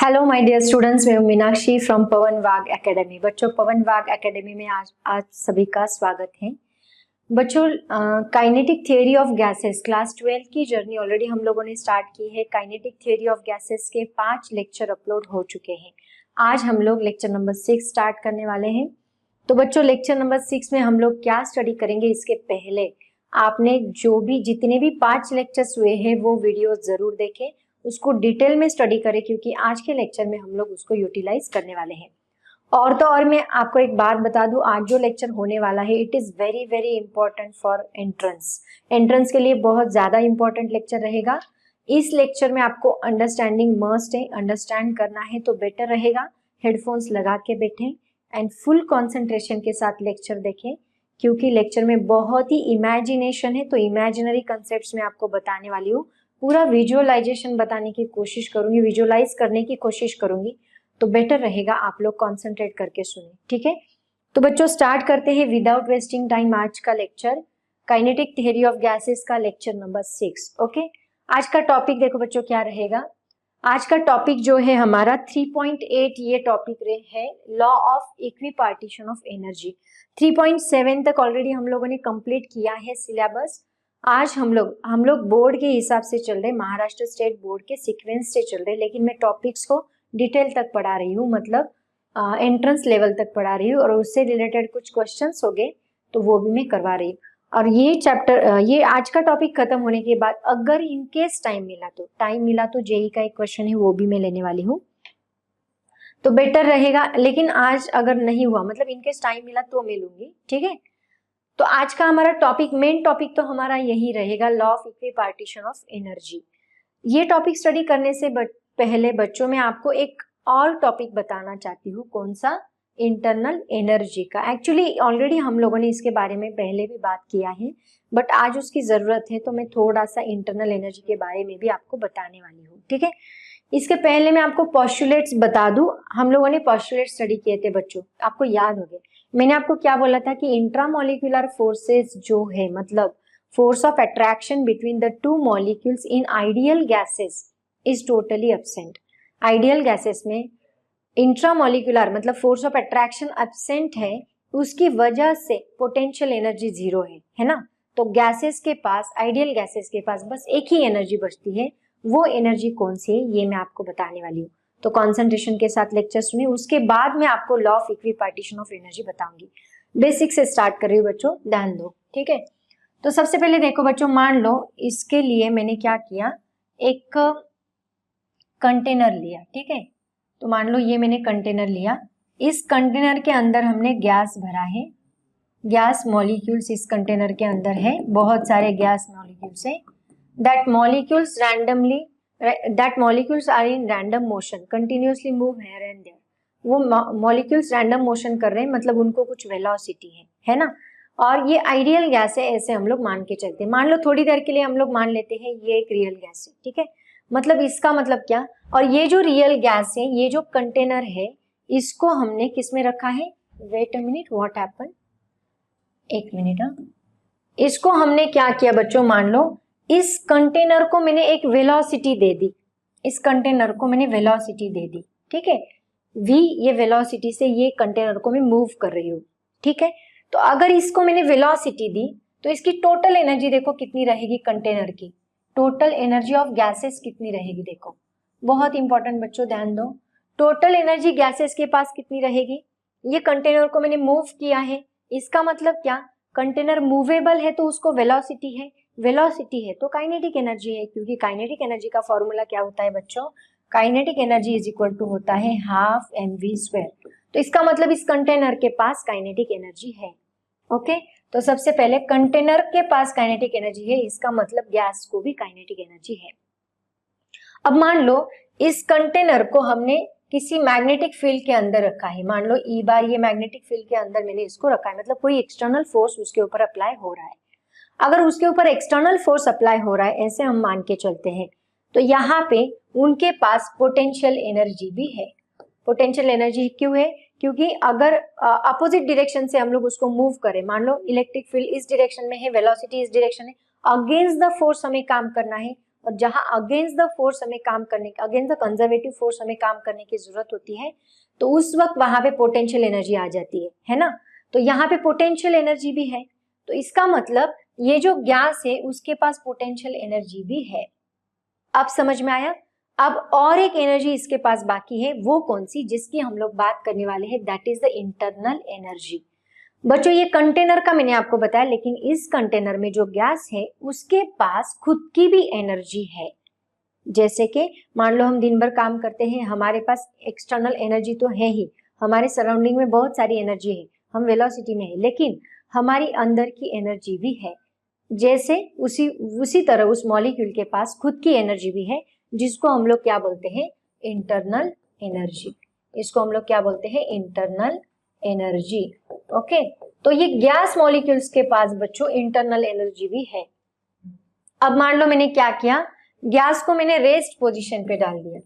Hello my dear students, मैं हूं Meenakshi from पवन वाग एकेडमी। बच्चों, पवन वाग एकेडमी में आज सभी का स्वागत है। बच्चों, kinetic theory of gases class 12 की जर्नी ऑलरेडी हम लोगों ने स्टार्ट की है। काइनेटिक थ्योरी ऑफ गैसेस के 5 लेक्चर अपलोड हो चुके हैं। आज हम लोग लेक्चर नंबर 6 स्टार्ट करने वाले हैं। तो बच्चों, लेक्चर नंबर 6 में हम लोग क्या स्टडी करेंगे, इसके पहले आपने जितने भी 5 लेक्चर्स हुए हैं वो वीडियो जरूर देखें, उसको डिटेल में स्टडी करें, क्योंकि आज के लेक्चर में हम लोग उसको यूटिलाइज करने वाले हैं। और तो और मैं आपको एक बात बता दूं, आज जो लेक्चर होने वाला है it is very very important for entrance के लिए बहुत ज्यादा इंपॉर्टेंट लेक्चर रहेगा। इस लेक्चर में आपको अंडरस्टैंडिंग मस्ट है, अंडरस्टैंड करना है तो बेटर रहेगा। हेडफोन्स लगा के बैठें एंड फुल कंसंट्रेशन के साथ लेक्चर देखें, क्योंकि लेक्चर में बहुत ही इमेजिनेशन है। तो इमेजिनरी कंसेप्ट्स में आपको बताने वाली हूँ, पूरा विजुअलाइजेशन बताने की कोशिश करूंगी, विजुअलाइज करने की कोशिश करूंगी, तो बेटर रहेगा आप लोग कंसंट्रेट करके सुने, ठीक है। तो बच्चों, स्टार्ट करते हैं विदाउट वेस्टिंग टाइम आज का lecture, kinetic theory of gases का लेक्चर नंबर 6। ओके, आज का टॉपिक देखो बच्चों क्या रहेगा। आज का टॉपिक जो है हमारा 3.8 ये टॉपिक है, law of equipartition of energy. 3.7 तक ऑलरेडी हम लोगों ने कंप्लीट किया है सिलेबस। आज हम लोग बोर्ड के हिसाब से चल रहे, महाराष्ट्र स्टेट बोर्ड के सीक्वेंस से चल रहे, लेकिन मैं टॉपिक्स को डिटेल तक पढ़ा रही हूँ, मतलब एंट्रेंस लेवल तक पढ़ा रही हूँ, और उससे रिलेटेड कुछ क्वेश्चंस हो गए तो वो भी मैं करवा रही हूँ। और ये चैप्टर, ये आज का टॉपिक खत्म होने के बाद अगर इनकेस टाइम मिला तो जेई का एक क्वेश्चन है वो भी मैं लेने वाली हूँ, तो बेटर रहेगा। लेकिन आज अगर नहीं हुआ, मतलब इनकेस टाइम मिला तो मैं लूंगी, ठीक है। तो आज का हमारा टॉपिक, मेन टॉपिक तो हमारा यही रहेगा, law of equipartition of energy. ये टॉपिक स्टडी करने से पहले बच्चों में आपको एक और टॉपिक बताना चाहती हूँ। कौन सा? इंटरनल एनर्जी का। एक्चुअली ऑलरेडी हम लोगों ने इसके बारे में पहले भी बात किया है, बट आज उसकी जरूरत है, तो मैं थोड़ा सा इंटरनल एनर्जी के बारे में भी आपको बताने वाली हूँ, ठीक है। इसके पहले मैं आपको पोस्टुलेट्स बता दूं। हम लोगों ने पोस्टुलेट स्टडी किए थे बच्चों, आपको याद होंगे। मैंने आपको क्या बोला था कि इंट्रामोलिकुलर फोर्सेस जो है, मतलब force of attraction between the two molecules in ideal gases is totally absent. Ideal gases में इंट्रामोलिकुलर मतलब फोर्स ऑफ अट्रैक्शन एब्सेंट है, उसकी वजह से पोटेंशियल एनर्जी जीरो है ना। तो गैसेस के पास, आइडियल गैसेस के पास बस एक ही एनर्जी बचती है, वो एनर्जी कौन सी है ये मैं आपको बताने वाली हूँ। तो कंसंट्रेशन के साथ लेक्चर सुनिए, उसके बाद मैं आपको law of equipartition of energy बताऊंगी। बेसिक से स्टार्ट कर रही हूँ बच्चों, ध्यान दो, ठीक है। तो सबसे पहले देखो बच्चों, मान लो इसके लिए मैंने क्या किया, एक कंटेनर लिया, ठीक है। तो मान लो ये मैंने कंटेनर लिया, इस कंटेनर के अंदर हमने गैस भरा है, गैस मॉलिक्यूल्स इस कंटेनर के अंदर है, बहुत सारे गैस मॉलिक्यूल्स है। that molecules are in random motion, continuously move here and there। वो molecules random motion कर रहे हैं, मतलब उनको कुछ velocity है ना। और ये आइडियल गैस है, ऐसे हम लोग मान के चलते हैं। मान लो थोड़ी देर के लिए हम लोग मान लेते हैं ये एक रियल गैस है, ठीक है। मतलब इसका मतलब क्या, और ये जो रियल गैस है, ये जो कंटेनर है, इसको हमने किस में रखा है, wait a minute, what happen, एक मिनट, इसको हमने क्या किया बच्चों, मान लो इस कंटेनर को मैंने एक वेलोसिटी दे दी, इस कंटेनर को मैंने वेलोसिटी दे दी, ठीक है। v, ये वेलोसिटी से ये कंटेनर को मैं मूव कर रही हूँ, ठीक है। तो अगर इसको मैंने वेलोसिटी दी तो इसकी टोटल एनर्जी देखो कितनी रहेगी, कंटेनर की टोटल एनर्जी ऑफ गैसेस कितनी रहेगी, देखो बहुत इंपॉर्टेंट बच्चों, ध्यान दो। टोटल एनर्जी गैसेस के पास कितनी रहेगी, ये कंटेनर को मैंने मूव किया है, इसका मतलब क्या, कंटेनर मूवेबल है तो उसको वेलोसिटी है, वेलोसिटी है तो काइनेटिक एनर्जी है, क्योंकि काइनेटिक एनर्जी का फॉर्मूला क्या होता है बच्चों, kinetic energy is equal to होता है हाफ mv²। तो इसका मतलब इस कंटेनर के पास काइनेटिक एनर्जी है, ओके। तो सबसे पहले कंटेनर के पास काइनेटिक एनर्जी है, इसका मतलब गैस को भी काइनेटिक एनर्जी है। अब मान लो इस कंटेनर को हमने किसी मैग्नेटिक फील्ड के अंदर रखा है, मान लो ई बार ये मैग्नेटिक फील्ड के अंदर मैंने इसको रखा है, मतलब कोई एक्सटर्नल फोर्स उसके ऊपर अप्लाई हो रहा है। अगर उसके ऊपर एक्सटर्नल फोर्स अप्लाई हो रहा है, ऐसे हम मान के चलते हैं, तो यहाँ पे उनके पास पोटेंशियल एनर्जी भी है। पोटेंशियल एनर्जी क्यों है, क्योंकि अगर अपोजिट डायरेक्शन से हम लोग उसको मूव करें, मान लो इलेक्ट्रिक फील्ड इस डायरेक्शन में है, वेलोसिटी इस डायरेक्शन है, अगेंस्ट द फोर्स हमें काम करना है, और जहां अगेंस्ट द फोर्स हमें काम करने, अगेंस्ट द कंजर्वेटिव फोर्स हमें काम करने की जरूरत होती है, तो उस वक्त वहां पे पोटेंशियल एनर्जी आ जाती है ना। तो यहाँ पे पोटेंशियल एनर्जी भी है, तो इसका मतलब ये जो गैस है उसके पास पोटेंशियल एनर्जी भी है। अब समझ में आया। अब और एक एनर्जी इसके पास बाकी है, वो कौन सी, जिसकी हम लोग बात करने वाले हैं, that is the internal energy. बच्चों ये कंटेनर का मैंने आपको बताया, लेकिन इस कंटेनर में जो गैस है उसके पास खुद की भी एनर्जी है। जैसे कि मान लो हम दिन भर काम करते हैं, हमारे पास एक्सटर्नल एनर्जी तो है ही, हमारे सराउंडिंग में बहुत सारी एनर्जी है, हम वेलोसिटी में है, लेकिन हमारी अंदर की एनर्जी भी है। जैसे उसी तरह उस मॉलिक्यूल के पास खुद की एनर्जी भी है, जिसको हम लोग क्या बोलते हैं, इंटरनल एनर्जी। इसको हम लोग क्या बोलते हैं, इंटरनल एनर्जी। ओके, तो ये गैस मॉलिक्यूल्स के पास बच्चों इंटरनल एनर्जी भी है। अब मान लो मैंने क्या किया, गैस को मैंने रेस्ट पोजीशन पे डाल दिया,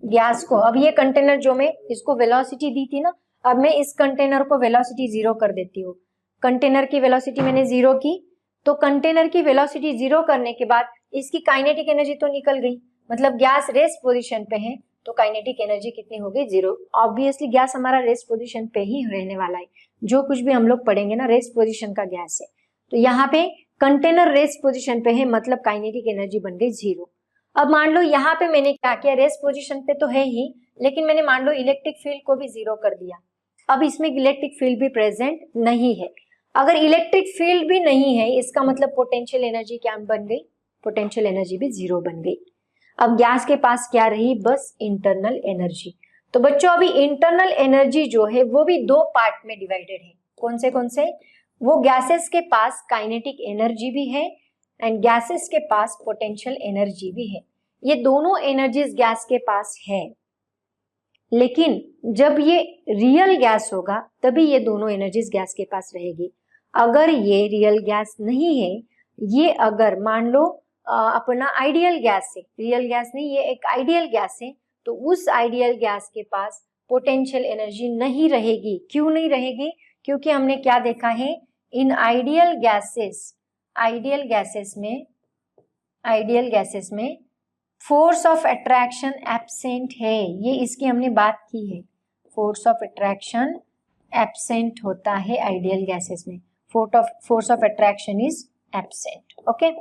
गैस को। अब ये कंटेनर जो मैं इसको वेलोसिटी दी थी ना, अब मैं इस कंटेनर को वेलोसिटी 0 कर देती हूँ। कंटेनर की वेलोसिटी मैंने 0 की, तो कंटेनर की वेलोसिटी 0 करने के बाद इसकी काइनेटिक एनर्जी तो निकल गई, मतलब गैस रेस्ट पोजीशन पे है, तो काइनेटिक एनर्जी कितनी हो गई, 0। ऑब्वियसली गैस हमारा रेस्ट पोजीशन पे ही रहने वाला है, जो कुछ भी हम लोग पढ़ेंगे ना रेस्ट पोजीशन का गैस है। तो यहाँ पे कंटेनर रेस्ट पोजीशन पे है, मतलब काइनेटिक एनर्जी बन गई 0। अब मान लो यहाँ पे मैंने क्या किया, रेस्ट पोजीशन पे तो है ही, लेकिन मैंने मान लो इलेक्ट्रिक फील्ड को भी 0 कर दिया। अब इसमें इलेक्ट्रिक फील्ड भी प्रेजेंट नहीं है। अगर इलेक्ट्रिक फील्ड भी नहीं है, इसका मतलब पोटेंशियल एनर्जी क्या बन गई, पोटेंशियल एनर्जी भी 0 बन गई। अब गैस के पास क्या रही, बस इंटरनल एनर्जी। तो बच्चों अभी इंटरनल एनर्जी जो है वो भी 2 पार्ट में डिवाइडेड है। कौन से, वो गैसेस के पास काइनेटिक एनर्जी भी है एंड गैसेस के पास पोटेंशियल एनर्जी भी है। ये दोनों एनर्जीज गैस के पास है, लेकिन जब ये रियल गैस होगा तभी ये दोनों एनर्जीज गैस के पास रहेगी। अगर ये रियल गैस नहीं है, ये अगर मान लो अपना आइडियल गैस है, रियल गैस नहीं, ये एक आइडियल गैस है, तो उस आइडियल गैस के पास पोटेंशियल एनर्जी नहीं रहेगी। क्यों नहीं रहेगी, क्योंकि हमने क्या देखा है, इन आइडियल गैसेस में फोर्स ऑफ अट्रैक्शन एब्सेंट है। ये इसकी हमने बात की है, फोर्स ऑफ अट्रैक्शन एब्सेंट होता है आइडियल गैसेस में, force of attraction is absent. Okay,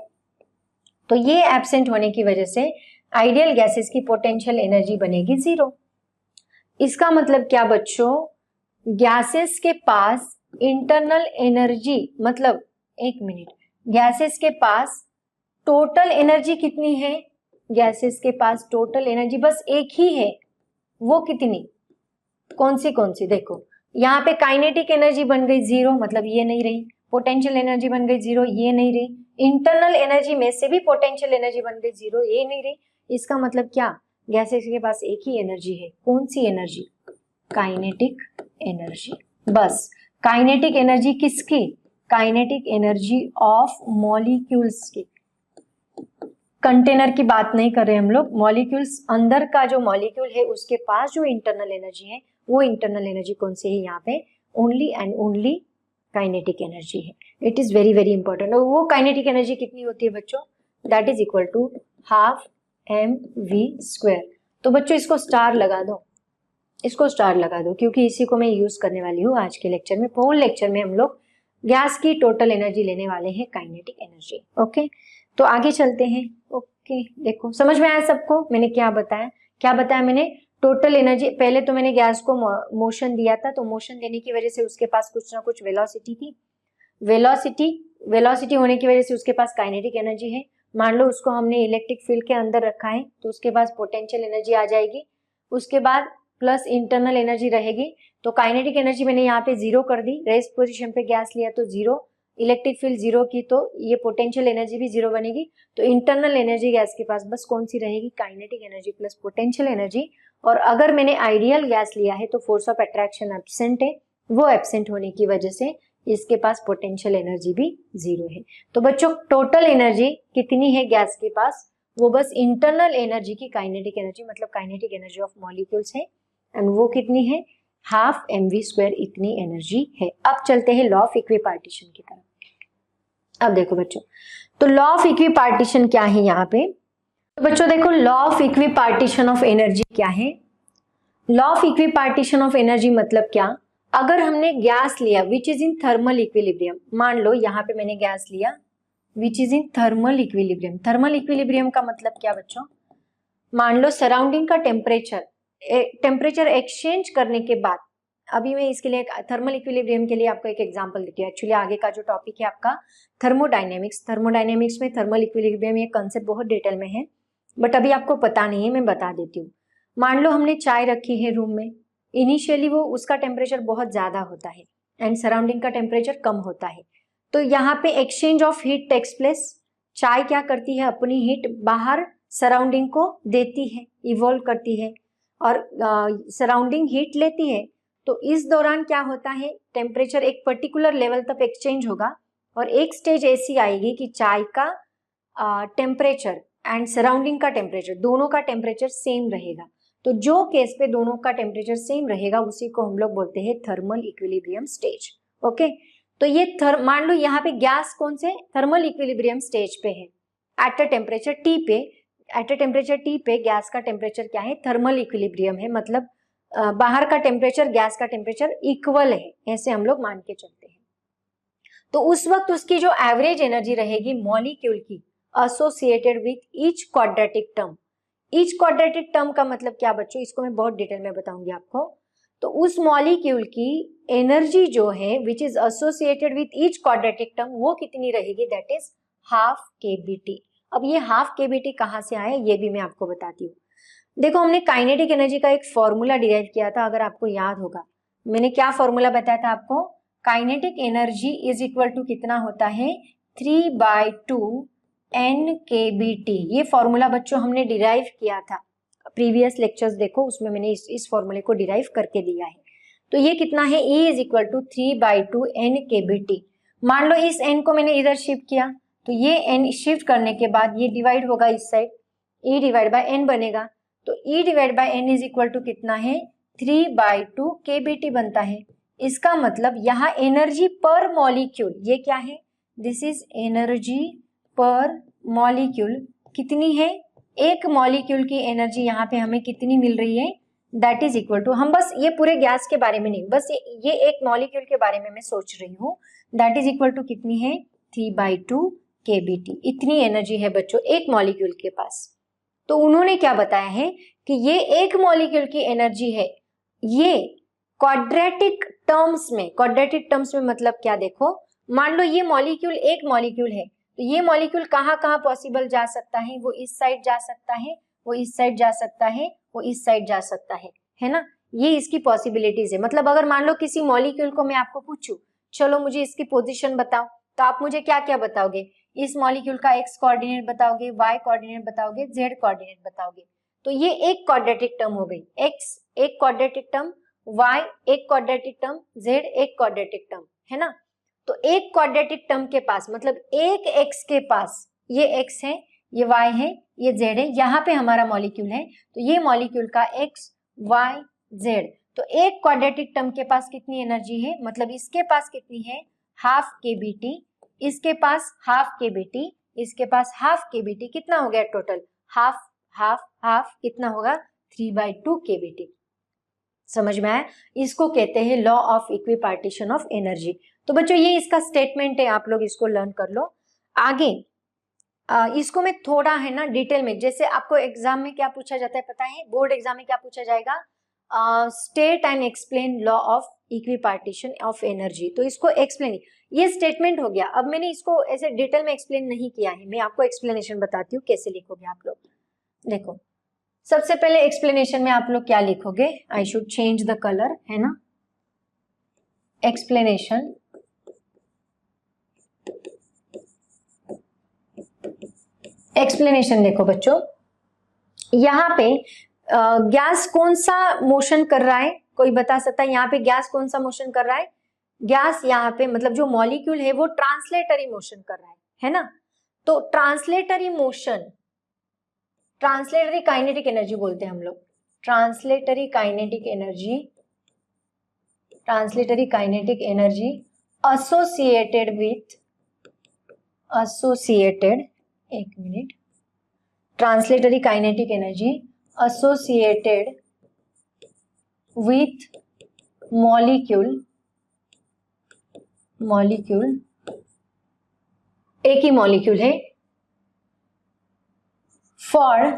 तो ये एब्सेंट होने की वजह से आइडियल गैसेस की पोटेंशियल एनर्जी बनेगी 0। इसका मतलब क्या बच्चों, गैसेस के पास इंटरनल एनर्जी, मतलब एक मिनट, गैसेस के पास टोटल एनर्जी कितनी है, गैसेस के पास टोटल एनर्जी बस एक ही है। वो कितनी, कौन सी, देखो यहाँ पे काइनेटिक एनर्जी बन गई 0, मतलब ये नहीं रही, पोटेंशियल एनर्जी बन गई 0, ये नहीं रही, इंटरनल एनर्जी में से भी पोटेंशियल एनर्जी बन गई 0, ये नहीं रही। इसका मतलब क्या, गैसेस के पास एक ही एनर्जी है। कौन सी एनर्जी, काइनेटिक एनर्जी। बस काइनेटिक एनर्जी किसकी, काइनेटिक एनर्जी ऑफ मॉलिक्यूल्स की। कंटेनर की बात नहीं कर रहे हम लोग, मॉलिक्यूल्स, अंदर का जो मॉलिक्यूल है उसके पास जो इंटरनल एनर्जी है, वो इंटरनल एनर्जी कौन सी है यहाँ पे, only and only kinetic energy है। It is very very important. और वो काइनेटिक एनर्जी कितनी होती है बच्चों, that is equal to half mv²। तो बच्चों इसको स्टार लगा दो, इसको स्टार लगा दो, क्योंकि इसी को मैं यूज करने वाली हूँ आज के लेक्चर में। होल लेक्चर में हम लोग गैस की टोटल एनर्जी लेने वाले हैं, काइनेटिक एनर्जी। ओके, तो आगे चलते हैं। ओके, देखो समझ में आया सबको, मैंने क्या बताया मैंने, टोटल एनर्जी। पहले तो मैंने गैस को मोशन दिया था, तो मोशन देने की वजह से उसके पास कुछ ना कुछ वेलोसिटी थी, वेलोसिटी होने की वजह से उसके पास काइनेटिक एनर्जी है। मान लो उसको हमने इलेक्ट्रिक फील्ड के अंदर रखा है, तो उसके पास पोटेंशियल एनर्जी आ जाएगी, उसके बाद प्लस इंटरनल एनर्जी रहेगी। तो काइनेटिक एनर्जी मैंने यहाँ पे 0 कर दी, रेस्ट पोजीशन पे गैस लिया तो 0, इलेक्ट्रिक फील्ड 0 की, तो ये पोटेंशियल एनर्जी भी 0 बनेगी। तो इंटरनल एनर्जी गैस के पास बस कौन सी रहेगी, kinetic energy plus potential energy. और अगर मैंने आइडियल गैस लिया है तो फोर्स ऑफ अट्रैक्शन एब्सेंट है, वो एब्सेंट होने की वजह से इसके पास पोटेंशियल एनर्जी भी 0 है। तो बच्चों टोटल एनर्जी कितनी है गैस के पास, वो बस इंटरनल एनर्जी की काइनेटिक एनर्जी, मतलब काइनेटिक एनर्जी ऑफ मॉलिक्यूल्स है, एंड वो कितनी है, हाफ mv², इतनी एनर्जी है। अब चलते हैं लॉ ऑफ इक्विपार्टीशन की तरफ। अब देखो बच्चों, तो लॉ ऑफ इक्विपार्टीशन क्या है यहाँ पे, तो बच्चों देखो, law of equipartition of energy क्या है। Law of equipartition of energy मतलब क्या, अगर हमने गैस लिया which is in thermal equilibrium, मान लो यहाँ पे मैंने गैस लिया which is in thermal equilibrium. Thermal equilibrium का मतलब क्या बच्चों, मान लो सराउंडिंग का टेम्परेचर एक्सचेंज करने के बाद, अभी मैं इसके लिए थर्मल इक्विलिब्रियम के लिए आपको एक एग्जांपल देती हूँ। एक्चुअली आगे का जो टॉपिक है आपका थर्मोडायनेमिक्स में थर्मल इक्विलिब्रियम ये कंसेप्ट बहुत डिटेल में है, बट अभी आपको पता नहीं है, मैं बता देती हूँ। मान लो हमने चाय रखी है रूम में, इनिशियली वो उसका टेम्परेचर बहुत ज्यादा होता है एंड सराउंडिंग का टेम्परेचर कम होता है, तो यहाँ पे exchange of heat takes place. चाय क्या करती है, अपनी हीट बाहर सराउंडिंग को देती है, इवॉल्व करती है और सराउंडिंग हीट लेती है। तो इस दौरान क्या होता है, टेम्परेचर एक पर्टिकुलर लेवल तक एक्सचेंज होगा और एक स्टेज ऐसी आएगी कि चाय का टेम्परेचर एंड सराउंडिंग का टेम्परेचर दोनों का टेम्परेचर सेम रहेगा। तो जो केस पे दोनों का टेम्परेचर सेम रहेगा उसी को हम लोग बोलते हैं थर्मल इक्विलिब्रियम स्टेज। ओके, तो ये मान लो यहाँ पे गैस कौन से थर्मल इक्विलिब्रियम स्टेज पे है, एट अ टेम्परेचर टी पे। एट अ टेम्परेचर टी पे गैस का टेम्परेचर क्या है, थर्मल इक्विलिब्रियम है, मतलब बाहर का टेम्परेचर गैस का टेम्परेचर इक्वल है, ऐसे हम लोग मान के चलते हैं। तो उस वक्त उसकी जो एवरेज एनर्जी रहेगी मॉलिक्यूल की associated with each quadratic term. Each quadratic term का मतलब क्या बच्चों, इसको मैं बहुत डिटेल में बताऊंगी आपको। तो उस मॉलिक्यूल की एनर्जी जो है which is associated with each quadratic term वो कितनी रहेगी, दैट इज हाफ केबीटी। अब ये हाफ केबीटी कहाँ से आया ये भी मैं आपको बताती हूँ। देखो, हमने काइनेटिक एनर्जी का एक फॉर्मूला डिराइव किया था, अगर आपको याद होगा। मैंने क्या फॉर्मूला बताया था आपको, kinetic energy is equal to कितना होता है, 3/2 NKBT। ये फॉर्मूला बच्चों हमने डिराइव किया था, प्रीवियस लेक्चर्स देखो उसमें मैंने इस फॉर्मूले को डिराइव करके दिया है। तो ये कितना है, E is equal to 3/2 NKBT। मान लो इस n को मैंने इधर शिफ्ट किया, तो ये n शिफ्ट करने के बाद ये डिवाइड होगा इस side, E divide by n बनेगा। तो E divide by n is equal to कितना है, 3/2 KBT बनता है। इसका मतलब यहाँ एनर्जी पर मॉलिक्यूल, ये क्या है, दिस इज एनर्जी पर मॉलिक्यूल कितनी है, एक मॉलिक्यूल की एनर्जी यहाँ पे हमें कितनी मिल रही है, दैट इज इक्वल टू, हम बस ये पूरे गैस के बारे में नहीं, बस ये एक मॉलिक्यूल के बारे में मैं सोच रही हूँ, दैट इज इक्वल टू कितनी है, 3/2 KBT। इतनी एनर्जी है बच्चों एक मॉलिक्यूल के पास। तो उन्होंने क्या बताया है कि ये एक मॉलिक्यूल की एनर्जी है, ये क्वाड्रेटिक टर्म्स में मतलब क्या, देखो मान लो ये मॉलिक्यूल एक मॉलिक्यूल है, तो ये मॉलिक्यूल कहाँ कहाँ पॉसिबल जा सकता है, वो इस साइड जा सकता है, वो इस साइड जा सकता है, वो इस साइड जा सकता है ना, ये इसकी पॉसिबिलिटीज है। मतलब अगर मान लो किसी मॉलिक्यूल को मैं आपको पूछूं, चलो मुझे इसकी पोजीशन बताओ, तो आप मुझे क्या क्या बताओगे, इस मॉलिक्यूल का x कोऑर्डिनेट बताओगे, y कोऑर्डिनेट बताओगे, z कोऑर्डिनेट बताओगे। तो ये एक क्वाड्रेटिक टर्म हो गई, x एक क्वाड्रेटिक टर्म, y एक क्वाड्रेटिक टर्म, z एक क्वाड्रेटिक टर्म, है ना। तो एक क्वाड्रेटिक टर्म के पास मतलब एक x के पास, ये x है, ये y है, ये z है, यहाँ पे हमारा मॉलिक्यूल है, तो ये मॉलिक्यूल का x y z, तो एक क्वाड्रेटिक टर्म के पास कितनी एनर्जी है, मतलब इसके पास कितनी है, हाफ KBT, इसके पास हाफ KBT, इसके पास हाफ KBT, कितना हो गया टोटल, हाफ हाफ हाफ, कितना होगा, 3/2 KBT। समझ में आया, इसको कहते हैं law of equipartition of energy. तो बच्चों ये इसका स्टेटमेंट है, आप लोग इसको लर्न कर लो। आगे इसको मैं थोड़ा है ना डिटेल में, जैसे आपको एग्जाम में क्या पूछा जाता है पता है, बोर्ड एग्जाम में क्या पूछा जाएगा, state and explain law of equipartition of energy. तो इसको एक्सप्लेन, ये स्टेटमेंट हो गया। अब मैंने इसको ऐसे डिटेल में एक्सप्लेन नहीं किया है, मैं आपको एक्सप्लेनेशन बताती हूँ कैसे लिखोगे आप लोग। देखो सबसे पहले एक्सप्लेनेशन में आप लोग क्या लिखोगे, I should change the colour, है ना। एक्सप्लेनेशन, एक्सप्लेनेशन देखो बच्चों, यहाँ पे गैस कौन सा मोशन कर रहा है, कोई बता सकता है यहाँ पे गैस कौन सा मोशन कर रहा है, गैस यहाँ पे मतलब जो मॉलिक्यूल है वो ट्रांसलेटरी मोशन कर रहा है ना। तो translatory motion, translatory kinetic energy बोलते हैं हम लोग, translatory kinetic energy, translatory kinetic energy associated with, associated, एक minute, translatory kinetic energy associated with molecule एक ही मॉलिक्यूल है for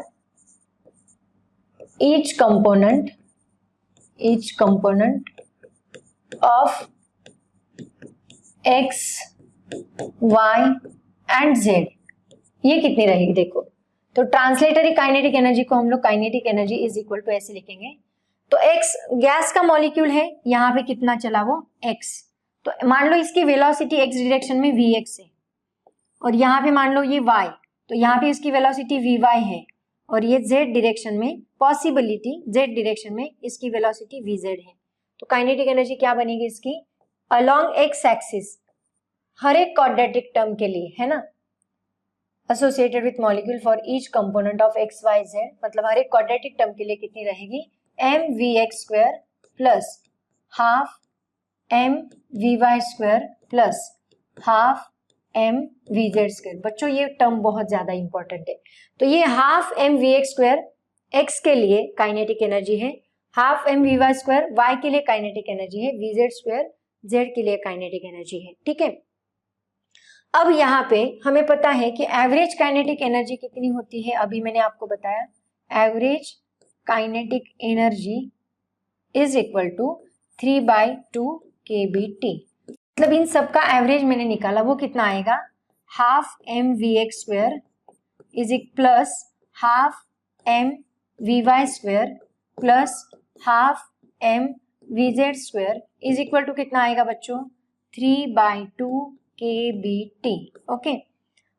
each component of x, y and z। ये कितनी रहेगी देखो, तो ट्रांसलेटरी काइनेटिक एनर्जी को हम लोग kinetic energy is equal to ऐसे लिखेंगे। तो x गैस का मॉलिक्यूल है, यहाँ पे कितना चला वो x, तो मान लो इसकी वेलोसिटी x डायरेक्शन में vx है और यहाँ पे मान लो ये y, तो यहाँ पे इसकी वेलोसिटी vy है और ये z डायरेक्शन में पॉसिबिलिटी z डायरेक्शन में इसकी वेलोसिटी vz है। तो काइनेटिक एनर्जी क्या बनेगी इसकी अलोंग x एक्सिस हर एक क्वाड्रेटिक टर्म के लिए, है ना, associated with molecule for each component of x y z, मतलब हर एक क्वाड्रेटिक टर्म के लिए कितनी रहेगी mvx square plus half mvy square plus half mvz square. बच्चों ये टर्म बहुत ज्यादा इंपॉर्टेंट है। तो ये हाफ mvx स्क्वायर x के लिए काइनेटिक एनर्जी है, हाफ mvy स्क्वायर y के लिए काइनेटिक एनर्जी है, vz स्क्वायर z के लिए काइनेटिक एनर्जी है। ठीक है, अब यहाँ पे हमें पता है कि एवरेज काइनेटिक एनर्जी कितनी होती है, अभी मैंने आपको बताया average kinetic energy is equal to 3/2 kBt। मतलब इन सबका एवरेज मैंने निकाला, वो कितना आएगा half mvx square is plus half mvy square plus half mvz square is equal to कितना आएगा बच्चों 3/2 kBt। ओके,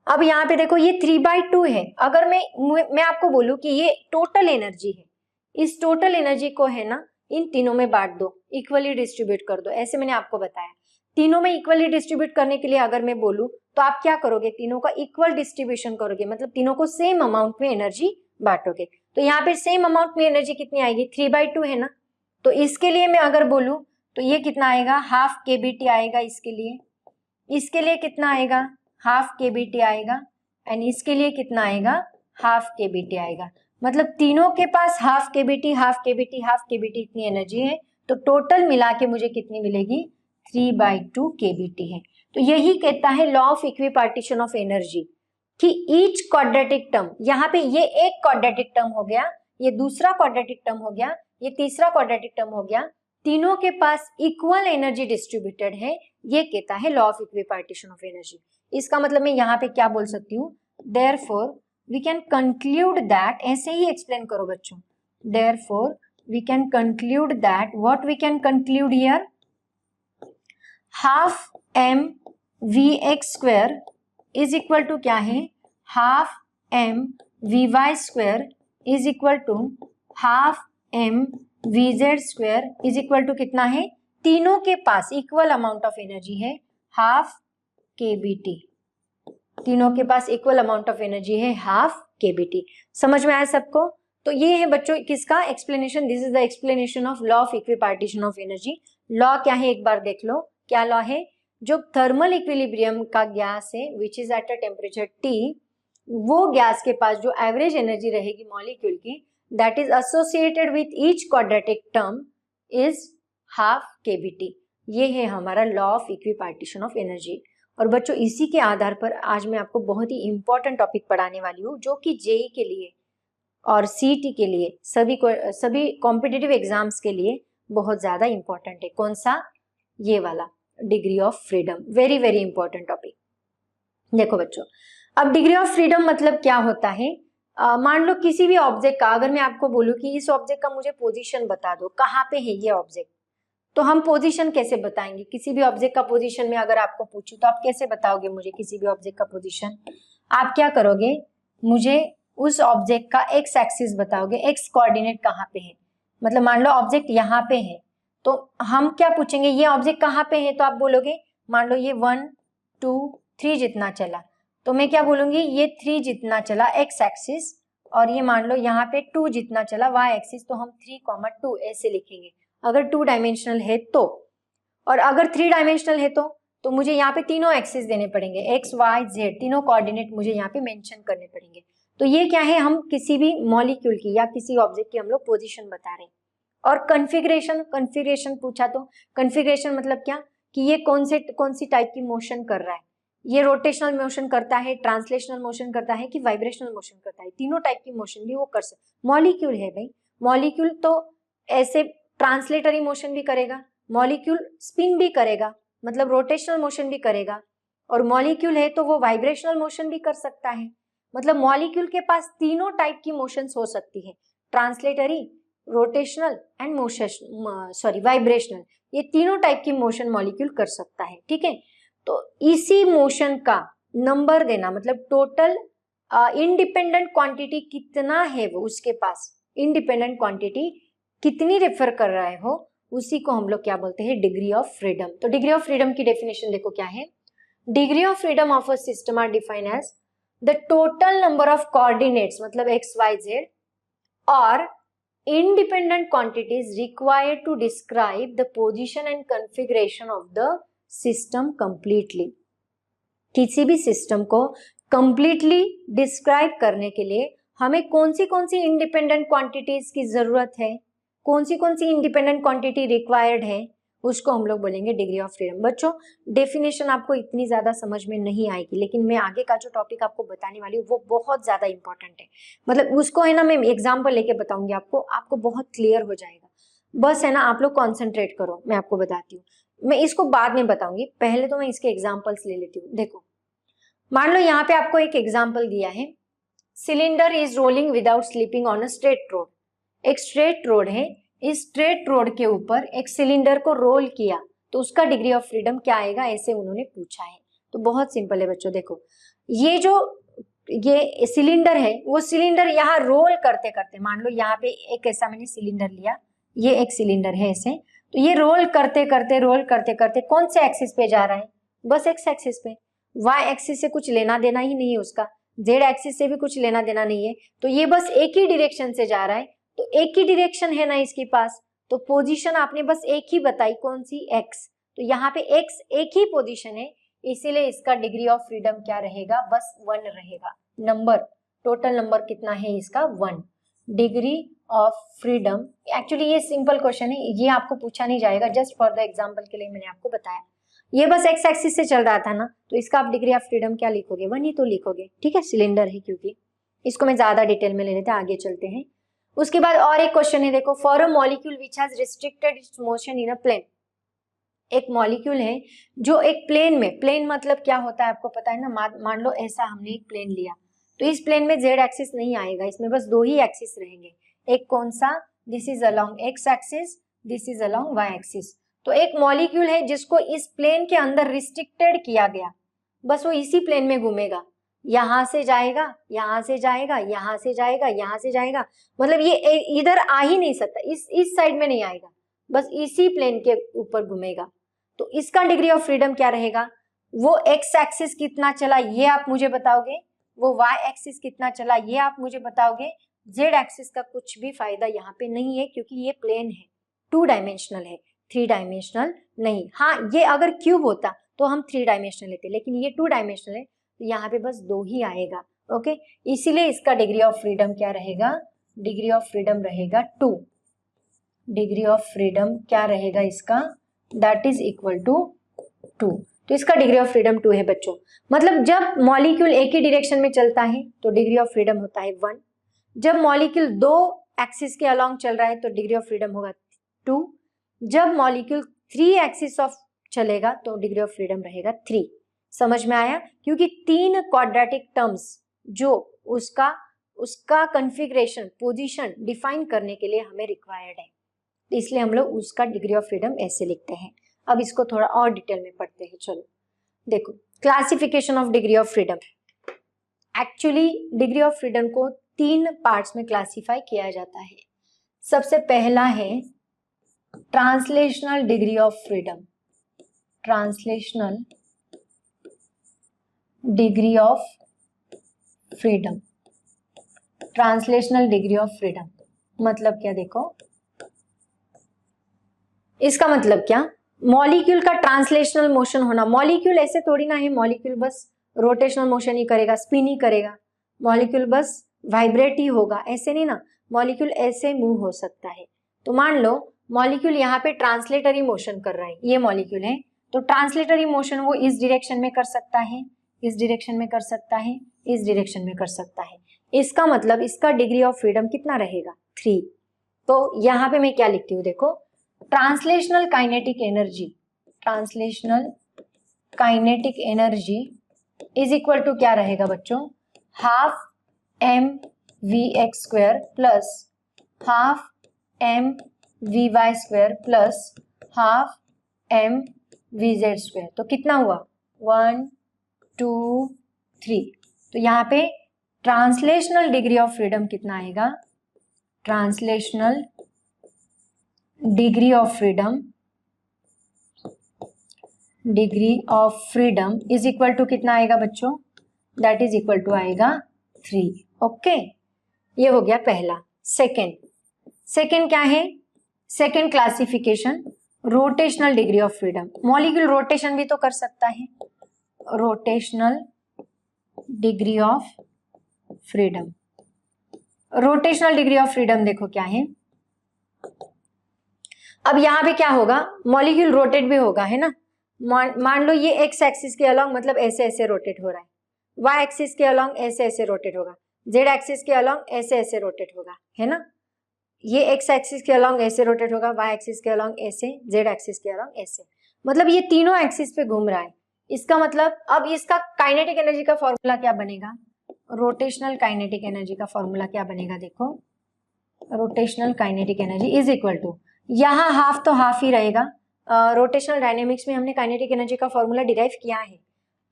अब यहाँ पे देखो ये 3/2 है, अगर मैं आपको बोलूं कि ये टोटल एनर्जी है, इस टोटल एनर्जी को है ना इन तीनों में बांट दो, इक्वली डिस्ट्रीब्यूट कर दो, ऐसे मैंने आपको बताया। तीनों में इक्वली डिस्ट्रीब्यूट करने के लिए अगर मैं बोलूं तो आप क्या करोगे, तीनों का इक्वल डिस्ट्रीब्यूशन करोगे, मतलब तीनों को सेम अमाउंट में एनर्जी बांटोगे। तो यहाँ पे सेम अमाउंट में एनर्जी कितनी आएगी 3/2 है ना, तो इसके लिए मैं अगर बोलूं तो ये कितना आएगा हाफ kBt आएगा, इसके लिए कितना आएगा हाफ kBt आएगा एंड इसके लिए कितना आएगा हाफ kBt आएगा। मतलब तीनों के पास हाफ kBt इतनी एनर्जी है, तो टोटल मिला के मुझे कितनी मिलेगी 3/2 kBt है। तो यही कहता है law of equipartition of energy कि ईच क्वाड्रेटिक टर्म, यहाँ पे ये एक क्वाड्रेटिक टर्म हो गया, ये दूसरा क्वाड्रेटिक टर्म हो गया, ये तीसरा क्वाड्रेटिक टर्म हो गया, तीनों के पास इक्वल एनर्जी डिस्ट्रीब्यूटेड है, ये कहता है law of equipartition of energy. इसका मतलब मैं यहाँ पे क्या बोल सकती हूँ, therefore we can conclude that, ऐसे ही एक्सप्लेन करो बच्चों, therefore we can conclude that, what we can conclude here, half mvx square is equal to क्या है half mvy square is equal to half mvz square is equal to कितना है, तीनों के पास इक्वल अमाउंट ऑफ एनर्जी है half kBt, तीनों के पास इक्वल अमाउंट ऑफ एनर्जी है हाफ kBt। समझ में आया सबको? तो ये है बच्चों किसका explanation, this is the explanation of law of equipartition of energy. Law क्या है एक बार देख लो, क्या लॉ है, जो थर्मल इक्विलिब्रियम का गैस है which is at a temperature T, वो गैस के पास जो एवरेज एनर्जी रहेगी मॉलिक्यूल की that is associated with each quadratic term is half kBt। ये है हमारा law of equipartition of energy. और बच्चों इसी के आधार पर आज मैं आपको बहुत ही इंपॉर्टेंट टॉपिक पढ़ाने वाली हूँ जो कि जेई के लिए और सीईटी के लिए सभी कॉम्पिटिटिव एग्जाम्स के लिए बहुत ज्यादा इंपॉर्टेंट है। कौन सा, ये वाला degree of freedom, very very important topic. देखो बच्चों, अब डिग्री ऑफ फ्रीडम मतलब क्या होता है, मान लो किसी भी ऑब्जेक्ट का, अगर मैं आपको बोलूं कि इस ऑब्जेक्ट का मुझे पोजीशन बता दो, कहाँ पे है ये ऑब्जेक्ट, तो हम पोजीशन कैसे बताएंगे, किसी भी ऑब्जेक्ट का पोजीशन में अगर आपको पूछूं तो आप कैसे बताओगे मुझे किसी भी ऑब्जेक्ट का पोजीशन, आप क्या करोगे, मुझे उस ऑब्जेक्ट का एक्स एक्सिस बताओगे, एक्स कोऑर्डिनेट कहाँ पे है, मतलब मान लो ऑब्जेक्ट यहाँ पे है तो हम क्या पूछेंगे ये ऑब्जेक्ट कहाँ पे है, तो आप बोलोगे मान लो ये 1 2 3 जितना चला, तो मैं क्या बोलूंगी ये 3 जितना चला एक्स एक्सिस, और ये मान लो यहाँ पे 2 जितना चला वाई एक्सिस, तो हम 3, 2 ऐसे लिखेंगे अगर 2 डायमेंशनल है तो। और अगर 3 डायमेंशनल है तो तो मुझे यहाँ पे तीनों एक्सिस देने पड़ेंगे, एक्स वाई जेड, तीनों कोऑर्डिनेट मुझे यहाँ पे मेंशन करने पड़ेंगे। तो ये क्या है, हम किसी भी मॉलिक्यूल की या किसी ऑब्जेक्ट की हम लोग पोजीशन बता रहे हैं। और कन्फिगरेशन पूछा तो कन्फिगरेशन मतलब क्या कि ये कौन सी टाइप की मोशन कर रहा है, ये रोटेशनल मोशन करता है, ट्रांसलेशनल मोशन करता है कि वाइब्रेशनल मोशन करता है, तीनों टाइप की मोशन भी वो कर सकता। मॉलिक्यूल है भाई, मॉलिक्यूल तो ऐसे ट्रांसलेटरी मोशन भी करेगा, मॉलिक्यूल स्पिन भी करेगा, मतलब रोटेशनल मोशन भी करेगा, और मॉलिक्यूल है तो वो वाइब्रेशनल मोशन भी कर सकता है। मतलब मॉलिक्यूल के पास तीनों टाइप की मोशंस हो सकती है, translatory, rotational and motion vibrational, ये तीनों टाइप की मोशन मॉलिक्यूल कर सकता है। ठीक है, तो इसी मोशन का नंबर देना, मतलब टोटल इंडिपेंडेंट क्वांटिटी कितना है वो उसके पास, इंडिपेंडेंट क्वांटिटी कितनी रेफर कर रहा है वो, उसी को हम लोग क्या बोलते हैं, डिग्री ऑफ फ्रीडम। तो डिग्री ऑफ फ्रीडम की डेफिनेशन देखो क्या है, degree of freedom of a system are defined as the total number of coordinates, मतलब एक्स वाई जेड, और independent quantities required to describe the position and configuration of the system completely। किसी भी system को completely describe करने के लिए हमें कौन सी इंडिपेंडेंट क्वांटिटीज की जरूरत है, कौन सी इंडिपेंडेंट क्वांटिटी रिक्वायर्ड है, उसको हम लोग बोलेंगे डिग्री ऑफ फ्रीडम। बच्चों डेफिनेशन आपको इतनी ज्यादा समझ में नहीं आएगी, लेकिन मैं आगे का जो टॉपिक आपको बताने वाली हूँ वो बहुत ज्यादा इंपॉर्टेंट है, मतलब उसको है ना मैं एग्जाम्पल लेके बताऊंगी आपको बहुत क्लियर हो जाएगा। बस है ना आप लोग कॉन्सेंट्रेट करो, मैं आपको बताती हूँ, मैं इसको बाद में बताऊंगी, पहले तो मैं इसके एग्जाम्पल्स ले लेती हूँ। देखो मान लो यहाँ पे आपको एक एग्जाम्पल दिया है, cylinder is rolling without sleeping on a straight road. एक स्ट्रेट रोड है, इस स्ट्रेट रोड के ऊपर एक सिलेंडर को रोल किया तो उसका डिग्री ऑफ फ्रीडम क्या आएगा, ऐसे उन्होंने पूछा है। तो बहुत सिंपल है बच्चों, देखो ये सिलेंडर है, वो सिलेंडर यहाँ रोल करते करते, मान लो यहाँ पे एक ऐसा मैंने सिलेंडर लिया, ये एक सिलेंडर है ऐसे, तो ये रोल करते करते कौन से एक्सिस पे जा रहा है, बस एक्स एक्सिस पे। वाई एक्सिस से कुछ लेना देना ही नहीं है उसका, जेड एक्सिस से भी कुछ लेना देना नहीं है, तो ये बस एक ही डायरेक्शन से जा रहा है, तो एक ही डायरेक्शन है ना इसके पास, तो पोजीशन आपने बस एक ही बताई, कौन सी, एक्स, तो यहाँ पे एक्स एक ही पोजीशन है, इसीलिए इसका डिग्री ऑफ फ्रीडम क्या रहेगा, बस 1 रहेगा। नंबर, टोटल नंबर कितना है इसका, 1। डिग्री ऑफ फ्रीडम, एक्चुअली ये सिंपल क्वेश्चन है, ये आपको पूछा नहीं जाएगा, जस्ट फॉर द एग्जांपल के लिए मैंने आपको बताया। ये बस एक्स एक्सिस से चल रहा था ना, तो इसका आप डिग्री ऑफ फ्रीडम क्या लिखोगे, 1 ही तो लिखोगे। ठीक है, सिलेंडर है क्योंकि, इसको मैं ज्यादा डिटेल में ले लेते हैं, आगे चलते हैं। उसके बाद और एक क्वेश्चन है, देखो, for a molecule which has restricted its motion in a plane. एक मॉलिक्यूल है जो एक प्लेन में, प्लेन मतलब क्या होता है आपको पता है ना, मान लो ऐसा हमने एक प्लेन लिया, तो इस प्लेन में जेड एक्सिस नहीं आएगा, इसमें बस 2 ही एक्सिस रहेंगे, एक कौन सा, this is along X axis, this is along Y axis. तो एक मॉलिक्यूल है जिसको इस प्लेन के अंदर रिस्ट्रिक्टेड किया गया, बस वो इसी प्लेन में घूमेगा, यहां से जाएगा, यहां से जाएगा, यहां से जाएगा, यहां से जाएगा, मतलब ये इधर आ ही नहीं सकता, इस साइड में नहीं आएगा, बस इसी प्लेन के ऊपर घूमेगा। तो इसका डिग्री ऑफ फ्रीडम क्या रहेगा, वो एक्स एक्सिस कितना चला ये आप मुझे बताओगे, वो वाई एक्सिस कितना चला ये आप मुझे बताओगे, जेड एक्सिस का कुछ भी फायदा यहाँ पे नहीं है क्योंकि ये प्लेन है, 2 डायमेंशनल है, 3 डायमेंशनल नहीं। हाँ, ये अगर क्यूब होता तो हम 3 डायमेंशनल लेते, लेकिन ये 2 डायमेंशनल है, तो यहाँ पे बस 2 ही आएगा। ओके, इसीलिए इसका डिग्री ऑफ फ्रीडम क्या रहेगा, डिग्री ऑफ फ्रीडम रहेगा 2। डिग्री ऑफ फ्रीडम क्या रहेगा इसका, दैट इज इक्वल टू 2। तो इसका डिग्री ऑफ फ्रीडम 2 है बच्चों। मतलब जब मॉलिक्यूल एक ही डायरेक्शन में चलता है तो डिग्री ऑफ फ्रीडम होता है 1, जब मॉलिक्यूल 2 एक्सिस के अलोंग चल रहा है तो डिग्री ऑफ फ्रीडम होगा 2, जब मॉलिक्यूल 3 एक्सिस ऑफ चलेगा तो डिग्री ऑफ फ्रीडम रहेगा 3। समझ में आया, क्योंकि 3 क्वाड्रेटिक टर्म्स जो उसका कॉन्फ़िगरेशन, पोजीशन डिफाइन करने के लिए हमें रिक्वायर्ड है, इसलिए हम लोग उसका डिग्री ऑफ फ्रीडम ऐसे लिखते हैं। अब इसको थोड़ा और डिटेल में पढ़ते हैं। चलो देखो, classification of degree of freedom. Actually degree of freedom को 3 पार्ट्स में क्लासिफाई किया जाता है। सबसे पहला है translational degree of freedom. Translational degree of freedom, translational degree of freedom मतलब क्या, देखो इसका मतलब क्या, मॉलिक्यूल का ट्रांसलेशनल मोशन होना, मॉलिक्यूल ऐसे थोड़ी ना है, मॉलिक्यूल बस रोटेशनल मोशन ही करेगा, स्पिन ही करेगा, मॉलिक्यूल बस वाइब्रेट ही होगा, ऐसे नहीं ना, मॉलिक्यूल ऐसे मूव हो सकता है। तो मान लो मॉलिक्यूल यहाँ पे ट्रांसलेटरी मोशन कर रहा है, ये मॉलिक्यूल है, तो ट्रांसलेटरी मोशन वो इस डायरेक्शन में कर सकता है, इस डायरेक्शन में कर सकता है, इस डायरेक्शन में कर सकता है। इसका मतलब इसका डिग्री ऑफ फ्रीडम कितना रहेगा, 3। तो यहाँ पे मैं क्या लिखती हूँ देखो, translational kinetic energy, translational kinetic energy is equal to क्या रहेगा बच्चों, half M V X square plus half M V Y square plus half M V Z square. तो कितना हुआ, 1 2 3। तो यहाँ पे ट्रांसलेशनल डिग्री ऑफ फ्रीडम कितना आएगा, translational degree of freedom, degree of freedom is equal to कितना आएगा बच्चों, दैट इज इक्वल टू आएगा 3। ओके, ये हो गया पहला। सेकेंड क्या है, second classification rotational degree of freedom. Molecule rotation भी तो कर सकता है, rotational degree of freedom. Rotational degree of freedom देखो क्या है, अब यहाँ पे क्या होगा, मॉलिक्यूल रोटेट भी होगा, है ना। मान लो ये एक्स एक्सिस के अलोंग मतलब ऐसे ऐसे रोटेट हो रहा है, वाई एक्सिस के अलोंग ऐसे ऐसे रोटेट होगा, जेड एक्सिस के अलोंग ऐसे ऐसे रोटेट होगा, है ना। ये एक्स एक्सिस के अलोंग ऐसे रोटेट होगा, वाई एक्सिस के अलोंग ऐसे, जेड एक्सिस के अलोंग ऐसे, मतलब ये तीनों एक्सिस पे घूम रहा है। इसका मतलब अब इसका काइनेटिक एनर्जी का फॉर्मूला क्या बनेगा, रोटेशनल काइनेटिक एनर्जी का फॉर्मूला क्या बनेगा देखो, rotational kinetic energy is equal to, यहाँ हाफ तो हाफ ही रहेगा, रोटेशनल डायनेमिक्स में हमने काइनेटिक एनर्जी का फॉर्मूला डिराइव किया है,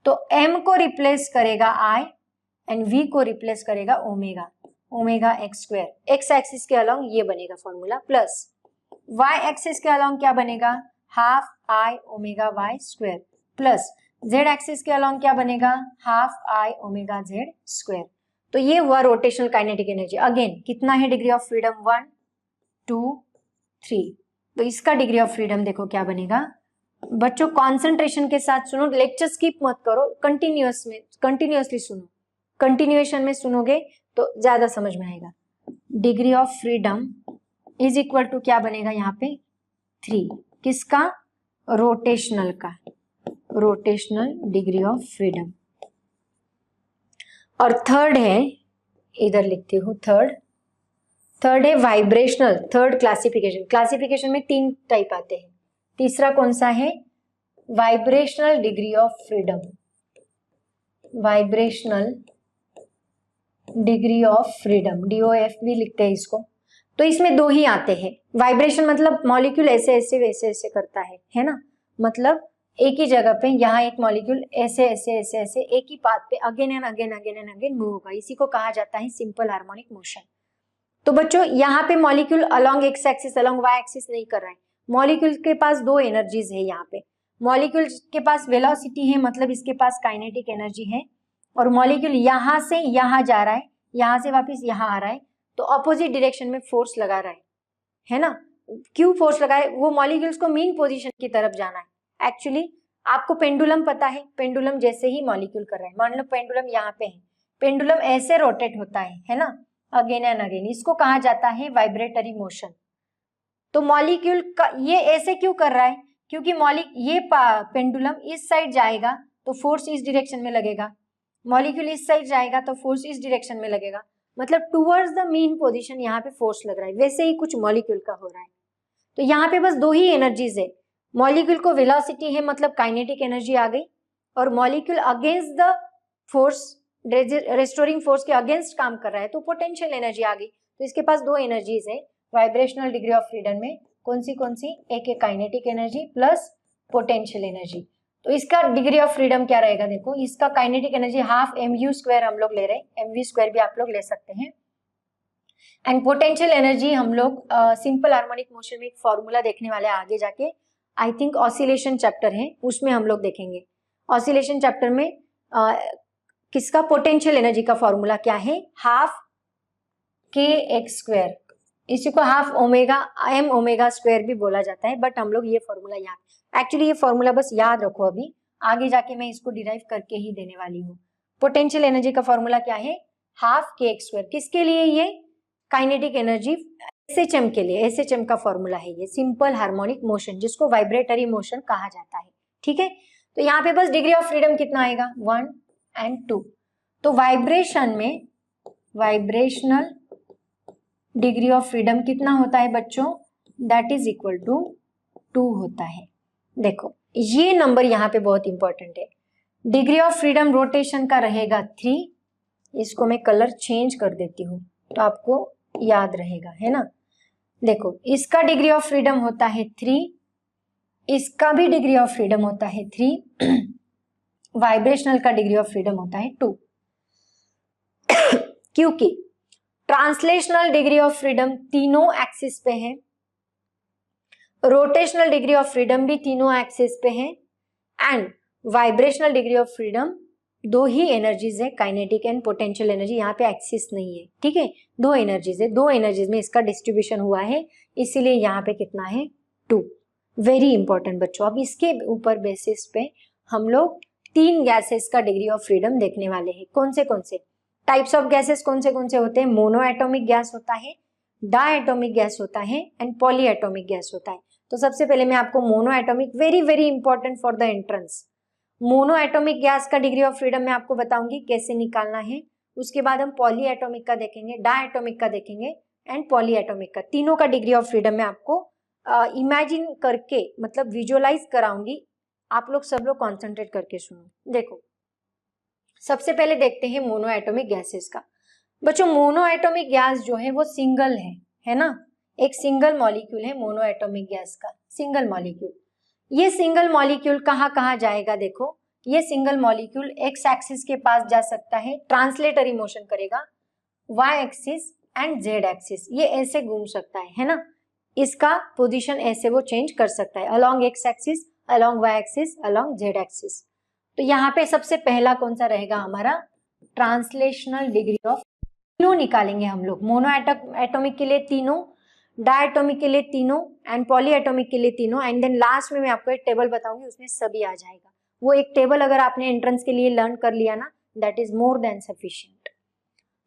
तो m को रिप्लेस करेगा I एंड v को रिप्लेस करेगा omega, omega X square, X axis के अलोंग ये बनेगा फॉर्मूला, प्लस y एक्सिस के अलोंग क्या बनेगा, half I omega y square, plus z axis के अलोंग क्या बनेगा, half I omega z square. तो ये हुआ रोटेशनल काइनेटिक एनर्जी। अगेन कितना है डिग्री ऑफ फ्रीडम, 1 2 3। तो इसका डिग्री ऑफ फ्रीडम देखो क्या बनेगा बच्चों, कॉन्सेंट्रेशन के साथ सुनो, लेक्चर स्किप मत करो, कंटिन्यूअसली सुनो, कंटिन्यूएशन में सुनोगे तो ज्यादा समझ में आएगा। Degree of freedom is equal to क्या बनेगा यहाँ पे 3, किसका, रोटेशनल का, रोटेशनल डिग्री ऑफ फ्रीडम। और थर्ड है, इधर लिखती हूँ थर्ड है वाइब्रेशनल, थर्ड क्लासिफिकेशन में 3 टाइप आते हैं। तीसरा कौन सा है, vibrational degree of freedom, vibrational degree of freedom, DOF भी लिखते हैं इसको। तो इसमें 2 ही आते हैं, वाइब्रेशन मतलब मॉलिक्यूल ऐसे ऐसे वैसे ऐसे करता है ना, मतलब एक ही जगह पे यहाँ एक मॉलिक्यूल ऐसे ऐसे ऐसे ऐसे एक ही पाथ पे अगेन एंड अगेन मूव होगा, इसी को कहा जाता है सिंपल हार्मोनिक मोशन। तो बच्चों यहाँ पे molecule along X axis along Y axis नहीं कर रहा है, मॉलिक्यूल के पास 2 एनर्जीज है यहाँ पे, मॉलिक्यूल के पास वेलोसिटी है मतलब इसके पास काइनेटिक एनर्जी है, और मॉलिक्यूल यहाँ से यहाँ जा रहा है, यहाँ से वापस यहाँ आ रहा है, तो ऑपोजिट डायरेक्शन में फोर्स लगा रहा है ना। क्यों फोर्स लगा है, वो मॉलिक्यूल्स को मीन पोजीशन की तरफ जाना है। एक्चुअली आपको पेंडुलम पता है, पेंडुलम जैसे ही मॉलिक्यूल कर रहा है, मान लो पेंडुलम यहाँ पे है, पेंडुलम ऐसे रोटेट होता है ना, अगेन एंड अगेन, इसको कहा जाता है वाइब्रेटरी मोशन। तो मॉलिक्यूल का ये ऐसे क्यों कर रहा है, क्योंकि ये पेंडुलम इस साइड जाएगा तो फोर्स इस डायरेक्शन में लगेगा, मॉलिक्यूल इस साइड जाएगा तो फोर्स इस डायरेक्शन में लगेगा, मतलब टुवर्ड्स द मीन पोजीशन यहाँ पे फोर्स लग रहा है। वैसे ही कुछ मॉलिक्यूल का हो रहा है। तो यहाँ पे बस 2 ही एनर्जीज है, मॉलिक्यूल को वेलोसिटी है मतलब काइनेटिक एनर्जी आ गई, और molecule against the force, restoring force के अगेंस्ट काम कर रहा है तो पोटेंशियल एनर्जी आ गई। तो इसके पास 2 एनर्जीज है वाइब्रेशनल डिग्री ऑफ फ्रीडम में, कौन सी एक है kinetic energy plus potential energy. तो इसका डिग्री ऑफ फ्रीडम क्या रहेगा देखो, इसका kinetic energy half mu square हम लोग ले रहे हैं, mv स्क्वायर भी आप लोग ले सकते हैं, एंड पोटेंशियल एनर्जी हम लोग सिंपल हार्मोनिक मोशन में एक फॉर्मूला देखने वाले आगे जाके, आई थिंक ऑसिलेशन चैप्टर है उसमें हम लोग देखेंगे। ऑसिलेशन चैप्टर में किसका पोटेंशियल एनर्जी का फॉर्मूला क्या है, हाफ kx स्क्वायर, इसी को half omega m omega square भी बोला जाता है, बट हम लोग ये फॉर्मूला यहाँ एक्चुअली ये फॉर्मूला बस याद रखो, अभी आगे जाके मैं इसको डिराइव करके ही देने वाली हूँ। पोटेंशियल एनर्जी का फॉर्मूला क्या है, हाफ kx²। किसके लिए, ये काइनेटिक एनर्जी SHM के लिए, SHM का फॉर्मूला है ये, सिंपल हार्मोनिक मोशन, जिसको वाइब्रेटरी मोशन कहा जाता है। ठीक है, तो यहाँ पे बस डिग्री ऑफ फ्रीडम कितना आएगा, 1 और 2। तो वाइब्रेशन में वाइब्रेशनल डिग्री ऑफ फ्रीडम कितना होता है बच्चों, दैट इज इक्वल टू 2 होता है। देखो ये नंबर यहाँ पे बहुत इंपॉर्टेंट है। डिग्री ऑफ फ्रीडम रोटेशन का रहेगा 3, इसको मैं कलर चेंज कर देती हूँ तो आपको याद रहेगा, है ना। देखो इसका डिग्री ऑफ फ्रीडम होता है 3, इसका भी डिग्री ऑफ फ्रीडम होता है 3, वाइब्रेशनल का डिग्री ऑफ फ्रीडम होता है 2। क्योंकि ट्रांसलेशनल डिग्री ऑफ फ्रीडम तीनों एक्सिस पे है, रोटेशनल डिग्री ऑफ फ्रीडम भी तीनों एक्सिस पे है, and vibrational degree of freedom 2 he energies है, काइनेटिक एंड पोटेंशियल एनर्जी, यहाँ पे एक्सिस नहीं है। ठीक है, 2 एनर्जीज है, 2 एनर्जीज में इसका डिस्ट्रीब्यूशन हुआ है, इसीलिए यहाँ पे कितना है, 2। वेरी इंपॉर्टेंट बच्चों। अब इसके ऊपर बेसिस पे हम लोग 3 गैसेस का डिग्री ऑफ फ्रीडम देखने वाले हैं। कौन से टाइप्स ऑफ गैसेस कौन से होते हैं, मोनो एटॉमिक गैस होता है, डायटोमिक गैस होता है, एंड पॉली एटॉमिक गैस होता है। तो सबसे पहले मैं आपको mono atomic, very important for the entrance, mono atomic gas का डिग्री ऑफ फ्रीडम मैं आपको बताऊंगी कैसे निकालना है। उसके बाद हम पॉली एटॉमिक का देखेंगे, डायटोमिक का देखेंगे, एंड पॉली एटॉमिक का। तीनों का डिग्री ऑफ फ्रीडम मैं आपको इमेजिन करके, मतलब विजुअलाइज कराऊंगी। आप लोग सब लोग कॉन्सेंट्रेट करके सुनो। देखो सबसे पहले देखते हैं मोनो एटॉमिक गैसेस का। बच्चों मोनो एटॉमिक गैस जो है वो सिंगल है ना, एक सिंगल मॉलिक्यूल है मोनो एटॉमिक गैस का, सिंगल मॉलिक्यूल। ये सिंगल मॉलिक्यूल कहाँ जाएगा, देखो ये सिंगल मॉलिक्यूल एक्स एक्सिस के पास जा सकता है, ट्रांसलेटरी मोशन करेगा, Y axis and Z axis, ये ऐसे घूम सकता है ना, इसका पोजीशन ऐसे वो चेंज कर सकता है, along X axis, along Y axis, along Z axis. तो यहाँ पे सबसे पहला कौन सा रहेगा हमारा, ट्रांसलेशनल डिग्री ऑफ, तीनों निकालेंगे हम लोग, मोनो एटॉमिक के लिए तीनों, डायटोमिक के लिए तीनों, एंड पॉली एटॉमिक के लिए तीनों, एंड देन लास्ट में मैं आपको एक टेबल बताऊंगी, उसमें सभी आ जाएगा। वो एक टेबल अगर आपने एंट्रेंस के लिए लर्न कर लिया ना, that is more than sufficient.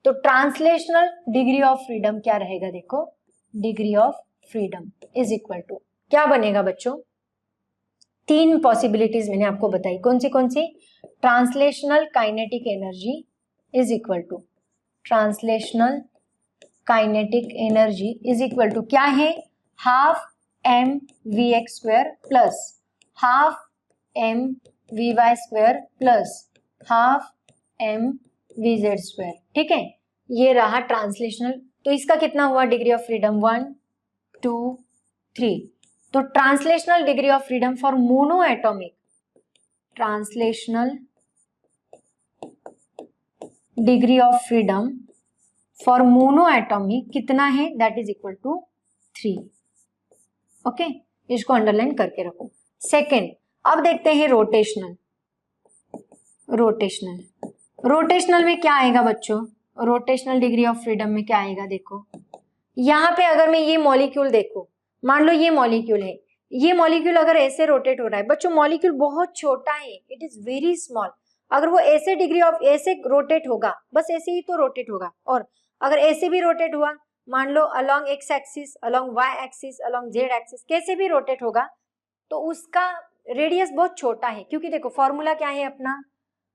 तो ट्रांसलेशनल डिग्री ऑफ फ्रीडम क्या रहेगा, देखो degree of freedom is equal to क्या बनेगा बच्चों, 3 पॉसिबिलिटीज मैंने आपको बताई। कौन सी, translational kinetic energy is equal to, translational kinetic energy is equal to क्या है, half mvx² plus half mvy² plus half mvz²। ठीक है, ये रहा ट्रांसलेशनल। तो इसका कितना हुआ डिग्री ऑफ फ्रीडम, 1 2 3। तो translational degree of freedom for monoatomic, translational degree of freedom for monoatomic कितना है, that is equal to 3। Okay, इसको अंडरलाइन करके रखो। सेकेंड, अब देखते हैं रोटेशनल। रोटेशनल में क्या आएगा बच्चों, रोटेशनल डिग्री ऑफ फ्रीडम में क्या आएगा, देखो यहाँ पे अगर मैं ये मॉलिक्यूल देखो, मान लो ये मॉलिक्यूल है, ये मॉलिक्यूल अगर ऐसे रोटेट हो रहा है, बच्चों मॉलिक्यूल बहुत छोटा है, इट इज वेरी स्मॉल, अगर वो ऐसे डिग्री ऑफ ऐसे रोटेट होगा, बस ऐसे ही तो रोटेट होगा, और अगर ऐसे भी रोटेट हुआ, मान लो along X axis, along Y axis, along Z axis, कैसे भी रोटेट होगा, तो उसका रेडियस बहुत छोटा है। क्योंकि देखो फॉर्मूला क्या है अपना,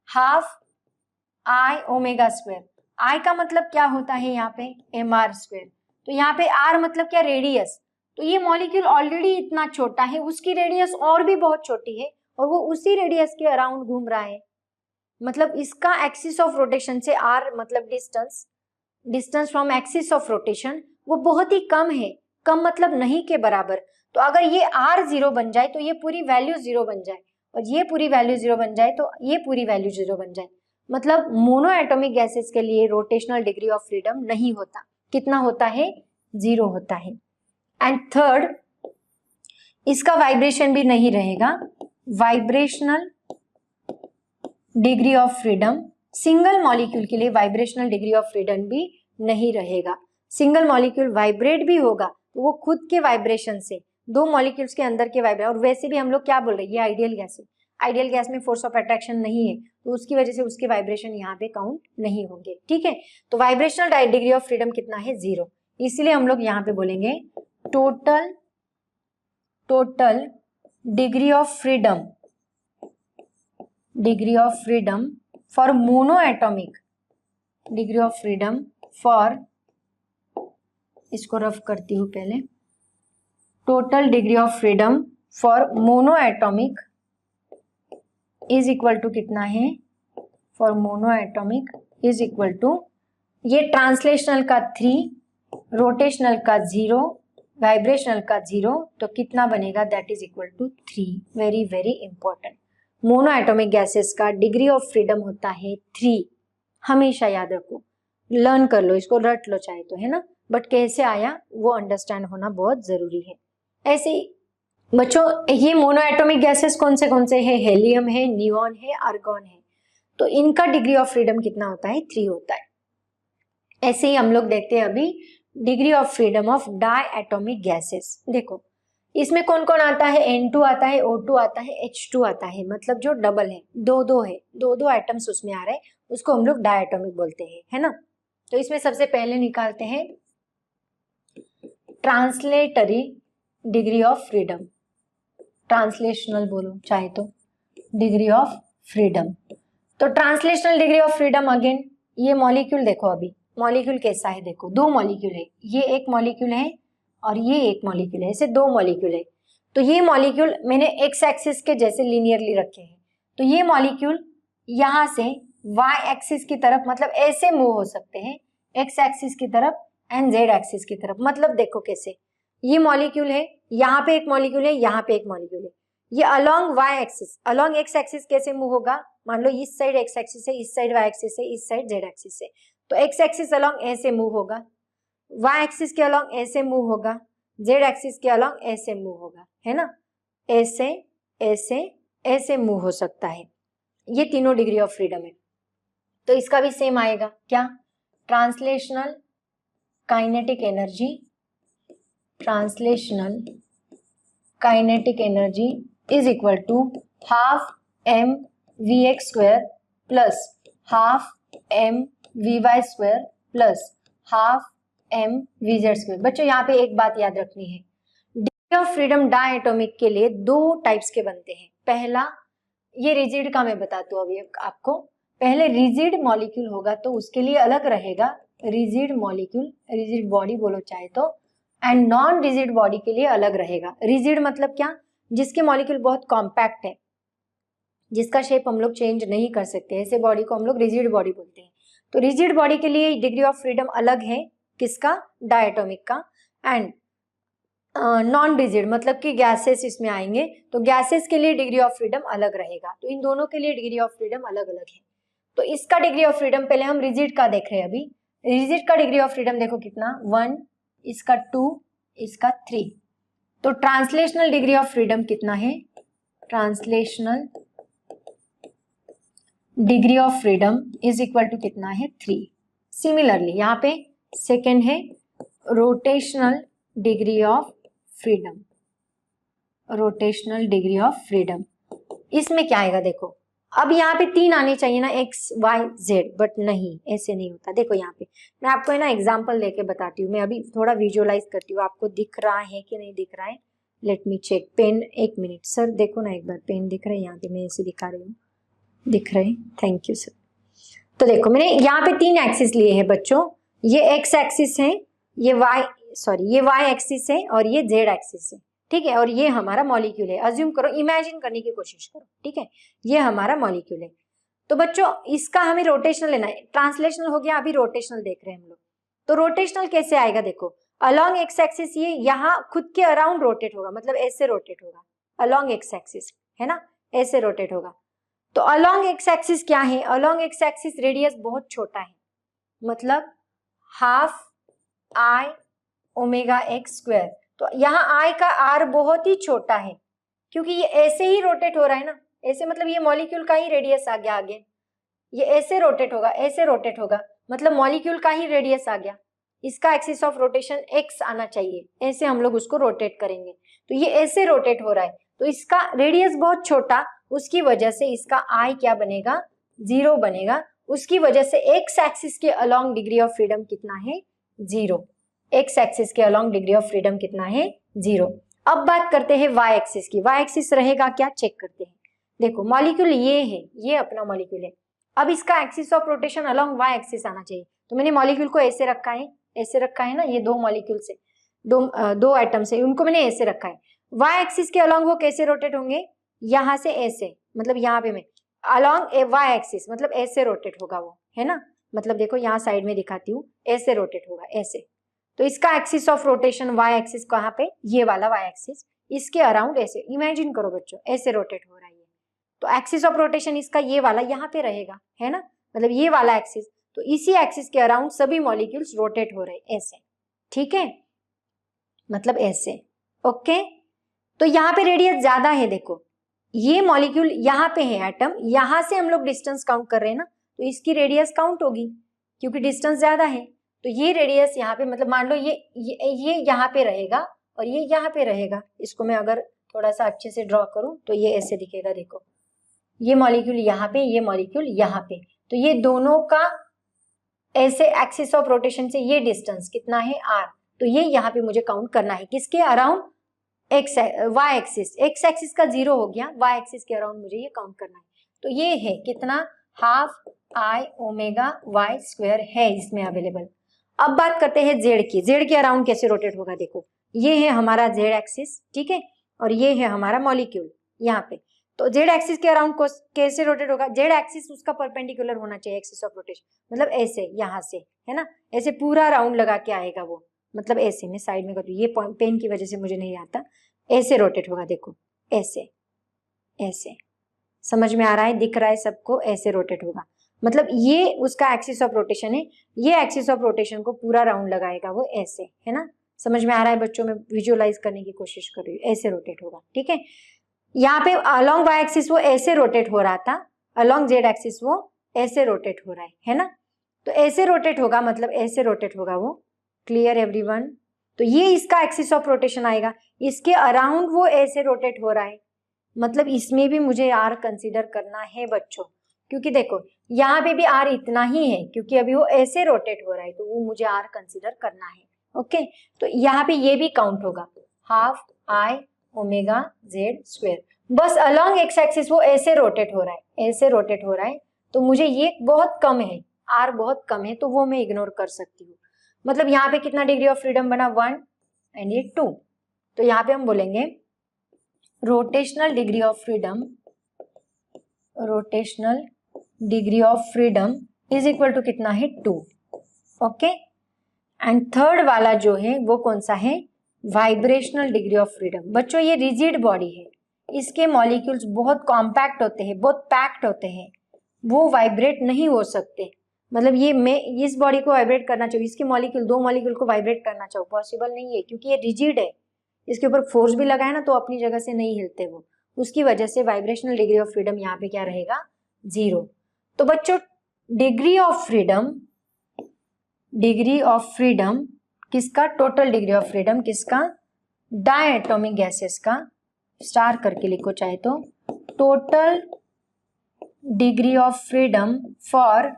हाफ आई ओमेगा स्क्वायर, आई का मतलब क्या होता है यहाँ पे, mr², तो यहाँ पे r मतलब क्या, रेडियस। तो ये मॉलिक्यूल ऑलरेडी इतना छोटा है, उसकी रेडियस और भी बहुत छोटी है, और वो उसी रेडियस के अराउंड घूम रहा है, मतलब इसका एक्सिस ऑफ रोटेशन से r मतलब distance from axis of rotation वो बहुत ही कम है, कम मतलब नहीं के बराबर। तो अगर ये r 0 बन जाए तो ये पूरी वैल्यू 0 बन जाए, और ये पूरी वैल्यू 0 बन जाए तो ये पूरी वैल्यू 0 बन जाए, मतलब मोनो एटॉमिक गैसेस के लिए रोटेशनल डिग्री ऑफ फ्रीडम नहीं होता, कितना होता है, 0 होता है। एंड थर्ड, इसका वाइब्रेशन भी नहीं रहेगा, vibrational degree of freedom, single molecule के लिए वाइब्रेशनल डिग्री ऑफ फ्रीडम भी नहीं रहेगा। सिंगल मॉलिक्यूल वाइब्रेट भी होगा तो वो खुद के वाइब्रेशन से, दो मॉलिक्यूल्स के अंदर के वाइब्रेशन, और वैसे भी हम लोग क्या बोल रहे हैं, ये आइडियल गैस है, आइडियल गैस में फोर्स ऑफ अट्रैक्शन नहीं है, तो उसकी वजह से उसके वाइब्रेशन यहाँ पे काउंट नहीं होंगे, ठीक है। तो वाइब्रेशनल डिग्री ऑफ फ्रीडम कितना है, 0, इसलिए हम लोग यहाँ पे बोलेंगे total degree of freedom for monoatomic, degree of freedom for, इसको रफ करती हूँ पहले, total degree of freedom for monoatomic is equal to कितना है, for monoatomic is equal to, ये ट्रांसलेशनल का 3, रोटेशनल का 0, वाइब्रेशनल का 0, तो कितना बनेगा, that is equal to 3। Very very important, monoatomic gases का डिग्री ऑफ फ्रीडम होता है 3, हमेशा याद रखो, लर्न कर लो इसको, रट लो चाहे तो, है ना, बट कैसे आया वो अंडरस्टैंड होना बहुत जरूरी है। ऐसे ही बच्चों ये मोनोएटॉमिक गैसेस कौन से है, हेलियम है, नियॉन है, आर्गॉन है, तो इनका डिग्री ऑफ फ्रीडम कितना होता है, 3 होता है। ऐसे ही हम लोग देखते हैं अभी degree of freedom of diatomic gases. देखो इसमें कौन कौन आता है, N2 आता है, O2 आता है, H2 आता है, मतलब जो डबल है, दो है, दो एटम्स उसमें आ रहे हैं, उसको हम लोग डायएटॉमिक बोलते हैं, है ना। तो इसमें सबसे पहले निकालते हैं translatory degree of freedom, translational बोलो चाहे तो, डिग्री ऑफ फ्रीडम। तो translational degree of freedom, again ये मॉलिक्यूल देखो, अभी मॉलिक्यूल कैसा है, देखो 2 मॉलिक्यूल है, ये एक मॉलिक्यूल है और ये एक मॉलिक्यूल है, ऐसे 2 मॉलिक्यूल है। तो ये मॉलिक्यूल मैंने एक्स एक्सिस के जैसे लिनियरली रखे हैं, तो ये मॉलिक्यूल यहाँ से वाई एक्सिस की तरफ, मतलब ऐसे मूव हो सकते हैं, एक्स एक्सिस की तरफ एंड जेड एक्सिस की तरफ। मतलब देखो कैसे, ये मॉलिक्यूल है, यहाँ पे एक मॉलिक्यूल है, यहाँ पे एक मॉलिक्यूल है, ये along Y axis, along X axis कैसे मूव होगा, मान लो इस साइड एक्स एक्सिस है, इस साइड वाई एक्सिस है, इस साइड जेड एक्सिस है, तो एक्स एक्सिस अलोंग ऐसे मूव होगा, वाई एक्सिस के अलोंग ऐसे मूव होगा, जेड एक्सिस के अलोंग ऐसे मूव होगा, है ना, ऐसे ऐसे ऐसे मूव हो सकता है। ये तीनों डिग्री ऑफ फ्रीडम है। तो इसका भी सेम आएगा क्या, translational kinetic energy, translational kinetic energy is equal to half M V X square plus half M V Y square plus half M V Z square. बच्चों यहाँ पे एक बात याद रखनी है, डिग्री ऑफ फ्रीडम डायएटॉमिक के लिए 2 टाइप्स के बनते हैं। पहला, ये रिजिड का मैं बताती हूँ अभी आपको, पहले रिजिड मॉलिक्यूल होगा तो उसके लिए अलग रहेगा, रिजिड मॉलिक्यूल, रिजिड बॉडी बोलो चाहे तो, एंड नॉन रिजिड बॉडी के लिए अलग रहेगा। रिजिड मतलब क्या, जिसके मॉलिक्यूल बहुत कॉम्पैक्ट है, जिसका शेप हम लोग चेंज नहीं कर सकते, ऐसे बॉडी को हम लोग रिजिड बॉडी बोलते हैं। तो रिजिड बॉडी के लिए डिग्री ऑफ फ्रीडम अलग है, किसका, डायएटॉमिक का। एंड नॉन रिजिड मतलब कि गैसेस इसमें आएंगे, तो गैसेस के लिए डिग्री ऑफ फ्रीडम अलग रहेगा। तो इन दोनों के लिए डिग्री ऑफ फ्रीडम अलग अलग है। तो इसका डिग्री ऑफ फ्रीडम, पहले हम रिजिड का देख रहे हैं अभी, रिजिड का डिग्री ऑफ फ्रीडम देखो कितना, 1, इसका 2, इसका 3। तो ट्रांसलेशनल डिग्री ऑफ फ्रीडम कितना है, translational degree of freedom is equal to कितना है, 3। सिमिलरली यहाँ पे सेकेंड है rotational degree of freedom, rotational degree of freedom, इसमें क्या आएगा देखो, अब यहाँ पे 3 आने चाहिए ना, एक्स वाई जेड, बट नहीं, ऐसे नहीं होता। देखो यहाँ पे मैं आपको है ना एग्जांपल लेके बताती हूँ, मैं अभी थोड़ा विजुअलाइज करती हूँ, आपको दिख रहा है कि नहीं दिख रहा है, let me check. Pen, 1 minute sir, देखो ना एक बार, पेन दिख रहा है, यहाँ पे मैं ऐसे दिखा रही हूँ, दिख रहे हैं, थैंक यू सर। तो देखो मैंने यहाँ पे 3 एक्सिस लिए हैं बच्चों, ये एक्स एक्सिस है, ये वाई एक्सिस है और ये जेड एक्सिस है, ठीक है, और ये हमारा मॉलिक्यूल है। अज्यूम करो, इमेजिन करने की कोशिश करो, ठीक है, ये हमारा मॉलिक्यूल है। तो बच्चों इसका हमें रोटेशनल लेना है, ट्रांसलेशनल हो गया, अभी रोटेशनल देख रहे हैं हम लोग। तो रोटेशनल कैसे आएगा देखो, अलोंग एक्स एक्सिस ये यहाँ खुद के अराउंड रोटेट होगा, मतलब ऐसे रोटेट होगा, अलोंग एक्स एक्सिस है ना, ऐसे रोटेट होगा। तो अलोंग एक्स एक्सिस क्या है, अलोंग एक्स एक्सिस रेडियस बहुत छोटा है, मतलब half I omega X square. तो यहाँ आई का आर बहुत ही छोटा है, क्योंकि ये ऐसे ही रोटेट हो रहा है ना, ऐसे मतलब ये मॉलिक्यूल का ही रेडियस आ गया आगे, ये ऐसे रोटेट होगा, ऐसे रोटेट होगा, मतलब मॉलिक्यूल का ही रेडियस आ गया। इसका एक्सिस ऑफ रोटेशन x आना चाहिए, ऐसे हम लोग उसको रोटेट करेंगे। तो ये ऐसे रोटेट हो रहा है, तो इसका रेडियस बहुत छोटा, उसकी वजह से इसका i क्या बनेगा, 0 बनेगा। उसकी वजह से x एक्सिस के अलोंग डिग्री ऑफ फ्रीडम कितना है, 0। x एक्सिस के अलोंग डिग्री ऑफ फ्रीडम कितना है, 0। अब बात करते हैं y एक्सिस की। y एक्सिस रहेगा क्या, चेक करते हैं। देखो मॉलिक्यूल ये है, ये अपना मॉलिक्यूल है। अब इसका axis of rotation along y axis आना चाहिए। तो मैंने मॉलिक्यूल को ऐसे रखा है, ऐसे रखा है ना, ये दो मॉलिक्यूल से दो एटम से, उनको मैंने ऐसे रखा है। y एक्सिस के अलोंग वो कैसे रोटेट होंगे, यहाँ से ऐसे, मतलब यहाँ पे मैं अलोंग y एक्सिस मतलब ऐसे रोटेट होगा वो, है ना। मतलब देखो यहाँ साइड में दिखाती हूँ, ऐसे रोटेट होगा, ऐसे। तो इसका axis of rotation y axis कहाँ पे, ये वाला y एक्सिस, इसके अराउंड ऐसे इमेजिन करो बच्चों, ऐसे रोटेट हो रहा है। तो एक्सिस ऑफ रोटेशन इसका ये वाला यहाँ पे रहेगा, है ना, मतलब ये वाला एक्सिस। तो इसी एक्सिस के अराउंड सभी मॉलिक्यूल्स रोटेट हो रहे हैं ऐसे, ठीक है, मतलब ऐसे, ओके। तो यहाँ पे रेडियस ज्यादा है, देखो ये मॉलिक्यूल यहाँ पे है एटम, यहाँ से हम लोग डिस्टेंस काउंट कर रहे हैं ना, तो इसकी रेडियस काउंट होगी क्योंकि डिस्टेंस ज्यादा है। तो ये रेडियस यहाँ पे, मतलब मान लो ये यहाँ पे रहेगा और ये यहाँ पे रहेगा। इसको मैं अगर थोड़ा सा अच्छे से ड्रॉ करूं तो ये ऐसे दिखेगा, देखो ये मॉलिक्यूल यहाँ पे, ये मॉलिक्यूल यहाँ पे, तो ये दोनों का ऐसे एक्सिस ऑफ रोटेशन से ये डिस्टेंस कितना है, r। तो ये यहाँ पे मुझे काउंट करना है किसके around, y axis. x axis का 0 हो गया, y एक्सिस के अराउंड मुझे ये काउंट करना है। तो ये है कितना, half i omega y square है इसमें अवेलेबल। अब बात करते हैं z की। z के अराउंड कैसे रोटेट होगा, देखो ये है हमारा z एक्सिस, ठीक है, और ये है हमारा मॉलिक्यूल यहाँ पे। तो z एक्सिस के अराउंड कैसे रोटेट होगा, z एक्सिस उसका परपेंडिकुलर होना चाहिए एक्सिस ऑफ रोटेशन, मतलब ऐसे यहाँ से, है ना, ऐसे पूरा राउंड लगा के आएगा वो, मतलब ऐसे। मैं साइड में करूँ, ये पेन की वजह से मुझे नहीं आता, ऐसे रोटेट होगा, देखो ऐसे, ऐसे समझ में आ रहा है, दिख रहा है सबको, ऐसे रोटेट होगा। मतलब ये उसका एक्सिस ऑफ रोटेशन है, ये एक्सिस ऑफ रोटेशन को पूरा राउंड लगाएगा वो ऐसे, है ना। समझ में आ रहा है बच्चों, में विजुअलाइज करने की कोशिश कर रही हूँ, ऐसे रोटेट होगा, ठीक है। यहाँ पे अलोंग y एक्सिस वो ऐसे रोटेट हो रहा था, अलोंग z एक्सिस वो ऐसे रोटेट हो रहा है ना। तो ऐसे रोटेट होगा, मतलब ऐसे रोटेट होगा वो, क्लियर एवरीवन। तो ये इसका एक्सिस ऑफ रोटेशन आएगा, इसके अराउंड वो ऐसे रोटेट हो रहा है, मतलब इसमें भी मुझे r कंसीडर करना है बच्चों, क्योंकि देखो यहाँ पे भी r इतना ही है, क्योंकि अभी वो ऐसे रोटेट हो रहा है, तो वो मुझे r कंसीडर करना है, ओके। तो यहाँ पे ये भी काउंट होगा, half i omega z square. बस अलोंग x एक्सिस वो ऐसे रोटेट हो रहा है, ऐसे रोटेट हो रहा है, तो मुझे ये बहुत कम है, r बहुत कम है, तो वो मैं इग्नोर कर सकती हूँ। मतलब यहाँ पे कितना डिग्री ऑफ फ्रीडम बना, 1 एंड ये 2। तो यहाँ पे हम बोलेंगे rotational degree of freedom, rotational degree of freedom is equal to कितना है, 2, ओके। एंड थर्ड वाला जो है वो कौन सा है, वाइब्रेशनल डिग्री ऑफ फ्रीडम। बच्चों ये रिजिड बॉडी है, इसके मॉलिक्यूल्स बहुत कॉम्पैक्ट होते हैं, बहुत पैक्ड होते हैं, वो वाइब्रेट नहीं हो सकते। मतलब ये मैं इस बॉडी को वाइब्रेट करना चाहूँ, इसके मॉलिक्यूल, दो मॉलिक्यूल को वाइब्रेट करना चाहूँ, पॉसिबल नहीं है, क्योंकि ये रिजिड है, इसके ऊपर फोर्स भी लगाए ना तो अपनी जगह से नहीं हिलते वो, उसकी वजह से वाइब्रेशनल डिग्री ऑफ फ्रीडम यहाँ पे क्या रहेगा, 0। तो बच्चों degree of freedom, degree of freedom किसका, टोटल डिग्री ऑफ फ्रीडम किसका, डायटोमिक गैसेस का, स्टार करके लिखो चाहे तो, total degree of freedom for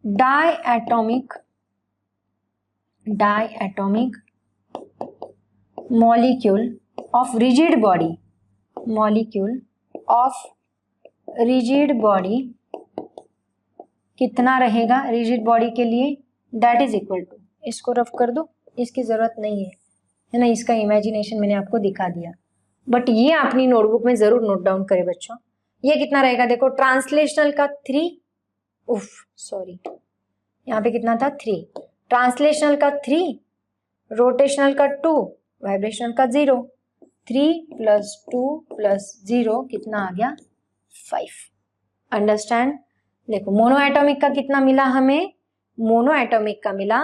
diatomic molecule of rigid body, molecule of rigid body कितना रहेगा रिजिड बॉडी के लिए, दैट इज इक्वल टू, इसको रफ कर दो, इसकी जरूरत नहीं है ना, इसका इमेजिनेशन मैंने आपको दिखा दिया, बट ये अपनी नोटबुक में जरूर नोट डाउन करें बच्चों। ये कितना रहेगा, देखो ट्रांसलेशनल का 3, सॉरी यहाँ पे कितना था 3, ट्रांसलेशनल का 3, रोटेशनल का 2, वाइब्रेशनल का 0, 3 + 2 + 0 कितना आ गया, 5। अंडरस्टैंड। देखो मोनो एटॉमिक का कितना मिला हमें, मोनो एटॉमिक का मिला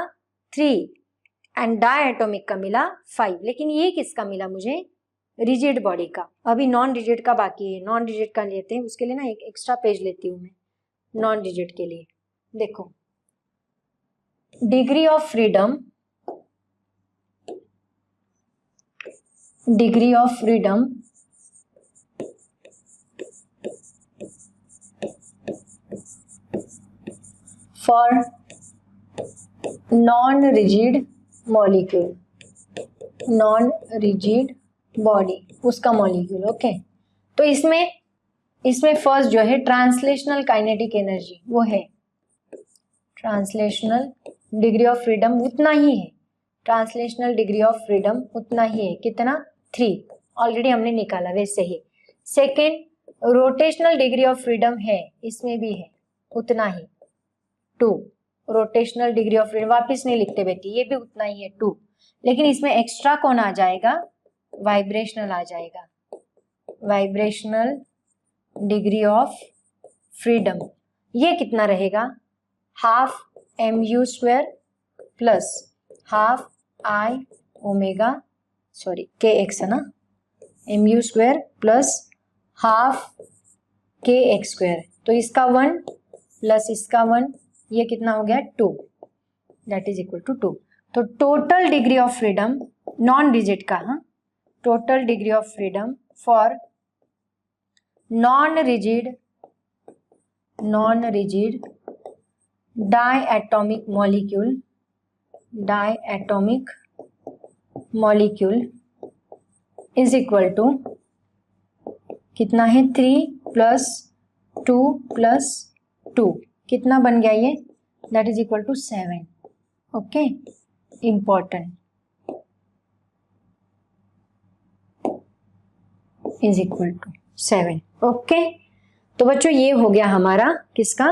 3 एंड डाई एटॉमिक का मिला 5, लेकिन ये किसका मिला मुझे, रिजिड बॉडी का। अभी नॉन रिजिड का बाकी है, नॉन रिजिड का लेते हैं, उसके लिए ना एक एक्स्ट्रा पेज लेती हूँ मैं नॉन रिजिड के लिए। देखो degree of freedom for non rigid molecule, non rigid body, उसका मॉलिक्यूल। ओके, तो इसमें फर्स्ट जो है ट्रांसलेशनल काइनेटिक एनर्जी, वो है ट्रांसलेशनल डिग्री ऑफ फ्रीडम उतना ही है, ट्रांसलेशनल डिग्री ऑफ फ्रीडम उतना ही है, कितना 3, ऑलरेडी हमने निकाला वैसे ही। Second rotational degree of freedom है, इसमें भी है उतना ही 2, रोटेशनल डिग्री ऑफ फ्रीडम वापिस नहीं लिखते बेटी, ये भी उतना ही है 2, लेकिन इसमें एक्स्ट्रा कौन आ जाएगा, वाइब्रेशनल आ जाएगा, वाइब्रेशनल डिग्री ऑफ फ्रीडम। ये कितना रहेगा, half mu² plus half I omega kx है ना, mu² प्लस हाफ kx², तो इसका 1 प्लस इसका 1, ये कितना हो गया 2, दैट इज इक्वल टू 2। तो total degree of freedom non rigid का, हाँ, total degree of freedom for non rigid diatomic molecule is equal to कितना है 3 प्लस 2 प्लस 2, कितना बन गया ये, that is equal to 7। Okay, important, is equal to 7। Okay, तो बच्चों ये हो गया हमारा किसका,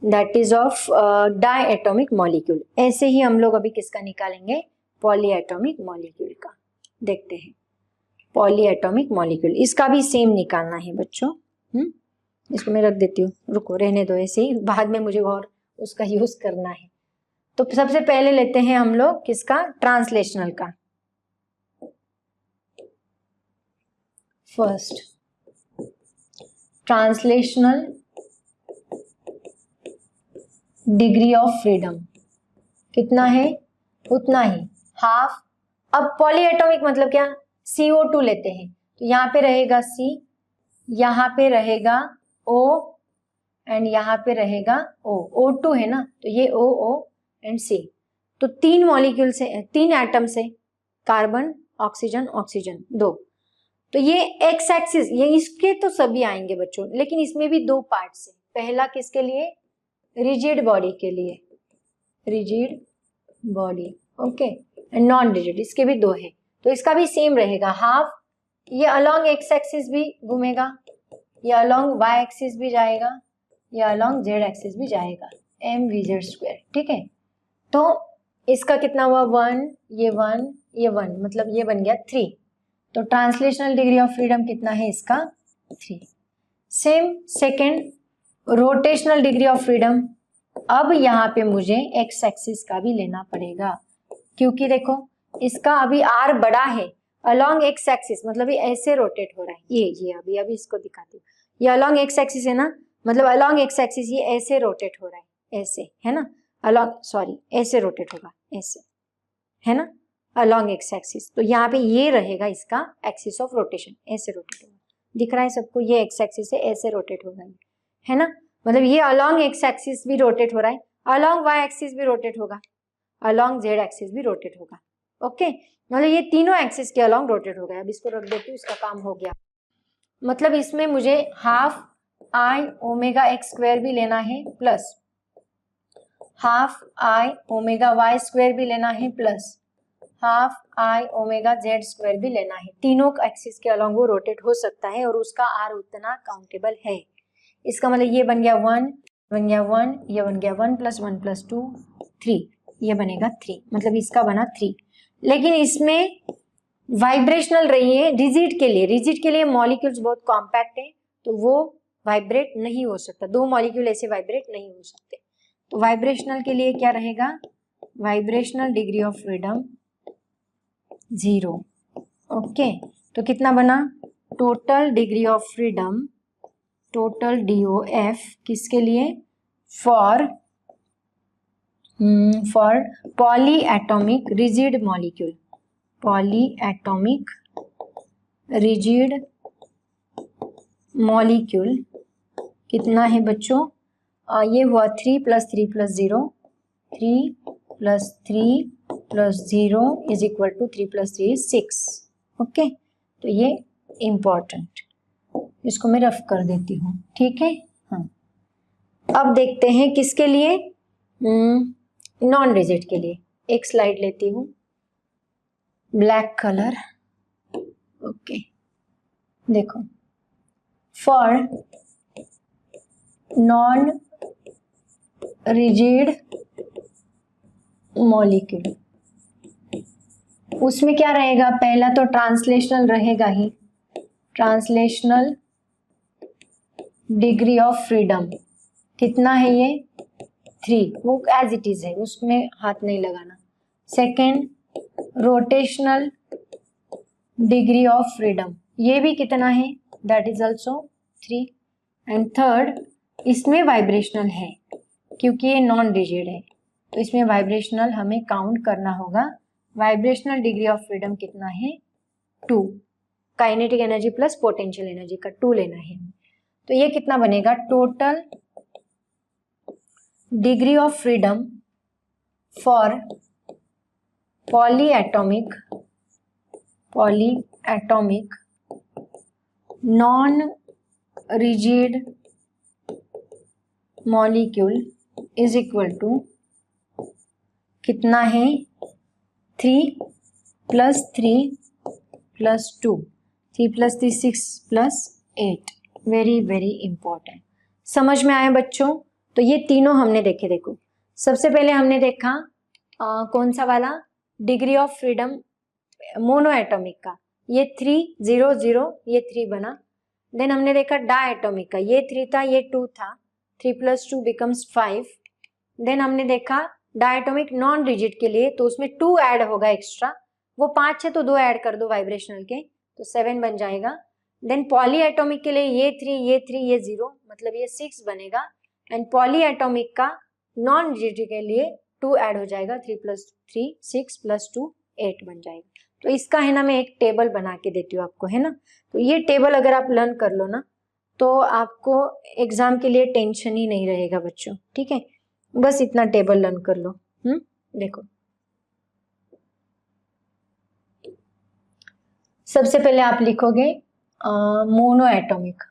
that is of diatomic molecule. ऐसे ही हम लोग अभी किसका निकालेंगे, पॉलीएटॉमिक मॉलिक्यूल का। देखते हैं पॉलीएटॉमिक मॉलिक्यूल, इसका भी सेम निकालना है बच्चों। इसको मैं रख देती हूँ, रुको रहने दो ऐसे ही, बाद में मुझे और उसका यूज करना है। तो सबसे पहले लेते हैं हम लोग किसका, ट्रांसलेशनल का। First translational degree of freedom कितना है, उतना ही, हाफ। अब पॉलीएटॉमिक मतलब क्या, CO2 लेते हैं, तो यहाँ पे रहेगा C, यहाँ पे रहेगा O एंड यहाँ पे रहेगा O, O2 है ना, तो ये O एंड C, तो 3 मॉलिक्यूल से, 3 एटम से, कार्बन ऑक्सीजन ऑक्सीजन 2, तो ये एक्स एक्सिस, ये इसके तो सभी आएंगे बच्चों, लेकिन इसमें भी 2 पार्ट्स है। पहला किसके लिए, रिजिड बॉडी के लिए, rigid body, okay, and non rigid, इसके भी 2 है, तो इसका भी सेम रहेगा, हाफ। ये अलोंग एक्स एक्सिस भी घूमेगा, ये अलोंग वाई एक्सिस भी जाएगा, ये अलोंग जेड एक्सिस भी जाएगा, mvz², ठीक है। तो इसका कितना हुआ 1, ये 1, ये 1, मतलब ये बन गया 3, तो ट्रांसलेशनल डिग्री ऑफ फ्रीडम कितना है इसका 3। Same second rotational degree of freedom, अब यहाँ पे मुझे एक्स एक्सिस का भी लेना पड़ेगा, क्योंकि देखो इसका अभी r बड़ा है, अलोंग एक्स एक्सिस मतलब ये ऐसे रोटेट हो रहा है, ये अभी इसको दिखाती हूँ, ये अलोंग एक्स एक्सिस है ना, मतलब अलोंग एक्स एक्सिस ये ऐसे रोटेट हो रहा है, ऐसे है ना, अलोंग ऐसे रोटेट होगा, ऐसे है ना, अलोंग एक्स एक्सिस। तो यहाँ पे ये रहेगा इसका एक्सिस ऑफ रोटेशन, ऐसे रोटेट होगा, दिख रहा है सबको, ये एक्स एक्सिस है, ऐसे रोटेट होगा, है ना, मतलब ये अलोंग एक्स एक्सिस भी रोटेट हो रहा है, अलोंग वाई एक्सिस भी रोटेट होगा, अलोंग जेड एक्सिस भी रोटेट होगा। ओके, मतलब ये तीनों एक्सिस के अलोंग रोटेट हो गया। अब इसको रख देती हूँ, इसका काम हो गया। मतलब इसमें मुझे हाफ I ω² भी लेना है, प्लस हाफ I ω² भी लेना है, प्लस हाफ I ω² भी लेना है। तीनों एक्सिस के अलोंग वो रोटेट हो सकता है और उसका R उतना काउंटेबल है। इसका मतलब ये बन गया 1, बन गया 1, ये बन गया 1 + 1 + 2 3, ये बनेगा 3, मतलब इसका बना 3। लेकिन इसमें वाइब्रेशनल रही है रिजिड के लिए मॉलिक्यूल्स बहुत कॉम्पैक्ट है, तो वो वाइब्रेट नहीं हो सकता, 2 मॉलिक्यूल ऐसे वाइब्रेट नहीं हो सकते। तो वाइब्रेशनल के लिए क्या रहेगा, vibrational degree of freedom 0। Okay, तो कितना बना, total degree of freedom, total DOF किसके लिए, for for polyatomic rigid molecule, polyatomic rigid molecule कितना है बच्चों? ये हुआ 3 + 3 + 0, 3 + 3 + 0 is equal to 3 + 3 is 6। Okay, तो ये इम्पॉर्टेंट, इसको मैं रफ कर देती हूँ, ठीक है। हाँ, अब देखते हैं किसके लिए, नॉन रिजिड के लिए। एक स्लाइड लेती हूँ, ब्लैक कलर। ओके, देखो, फॉर नॉन रिजिड मॉलिक्यूल, उसमें क्या रहेगा? पहला तो ट्रांसलेशनल रहेगा ही, ट्रांसलेशनल डिग्री ऑफ फ्रीडम कितना है? ये 3, वो एज इट इज है, उसमें हाथ नहीं लगाना। Second, rotational degree of freedom, ये भी कितना है? That is also 3। And third, इसमें वाइब्रेशनल है क्योंकि ये नॉन रिजिड है, तो इसमें वाइब्रेशनल हमें काउंट करना होगा। वाइब्रेशनल डिग्री ऑफ फ्रीडम कितना है? 2। Kinetic energy plus potential energy का 2 लेना है, तो ये कितना बनेगा? Total degree of freedom for polyatomic non rigid molecule is equal to कितना है? 3 + 3 + 2, 3 + 3 6 + 8। वेरी वेरी इंपॉर्टेंट, समझ में आया बच्चों? तो ये तीनों हमने देखे। देखो, सबसे पहले हमने देखा कौन सा वाला? Degree of freedom mono atomic का, ये 3 0 0, ये 3 बना। देन हमने देखा डायटॉमिक का, ये 3 था, ये 2 था, 3 + 2 becomes 5। देन हमने देखा डायटॉमिक नॉन रिजिड के लिए, तो उसमें 2 ऐड होगा एक्स्ट्रा, वो 5 है तो 2 ऐड कर दो वाइब्रेशनल के, तो 7 बन जाएगा। देन पॉलीएटॉमिक के लिए ये 3 ये 3 ये 0, मतलब ये 6 बनेगा। एंड पॉलीएटॉमिक का नॉन रिजिड के लिए 2 ऐड हो जाएगा, 3 + 3 6 + 2 8 बन जाएगा। तो इसका है ना, मैं एक टेबल बना के देती हूँ आपको, है ना। तो ये टेबल अगर आप लर्न कर लो ना, तो आपको एग्जाम के लिए टेंशन ही नहीं रहेगा बच्चों, ठीक है। बस इतना टेबल लर्न कर लो। देखो, सबसे पहले आप लिखोगे मोनो एटॉमिक,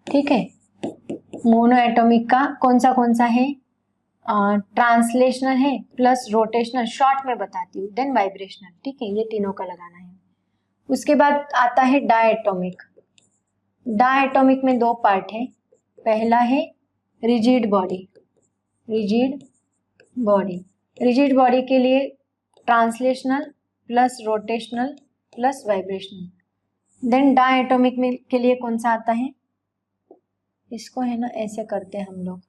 ठीक है। मोनो एटॉमिक का कौन सा है? ट्रांसलेशनल है प्लस रोटेशनल, शॉर्ट में बताती हूँ, देन वाइब्रेशनल, ठीक है। ये तीनों का लगाना है। उसके बाद आता है डायटॉमिक। डायटॉमिक में 2 पार्ट है। पहला है रिजिड बॉडी, रिजिड बॉडी के लिए translational plus rotational plus vibrational. Then diatomic में के लिए कौन सा आता है? इसको है ना ऐसे करते हैं हम लोग,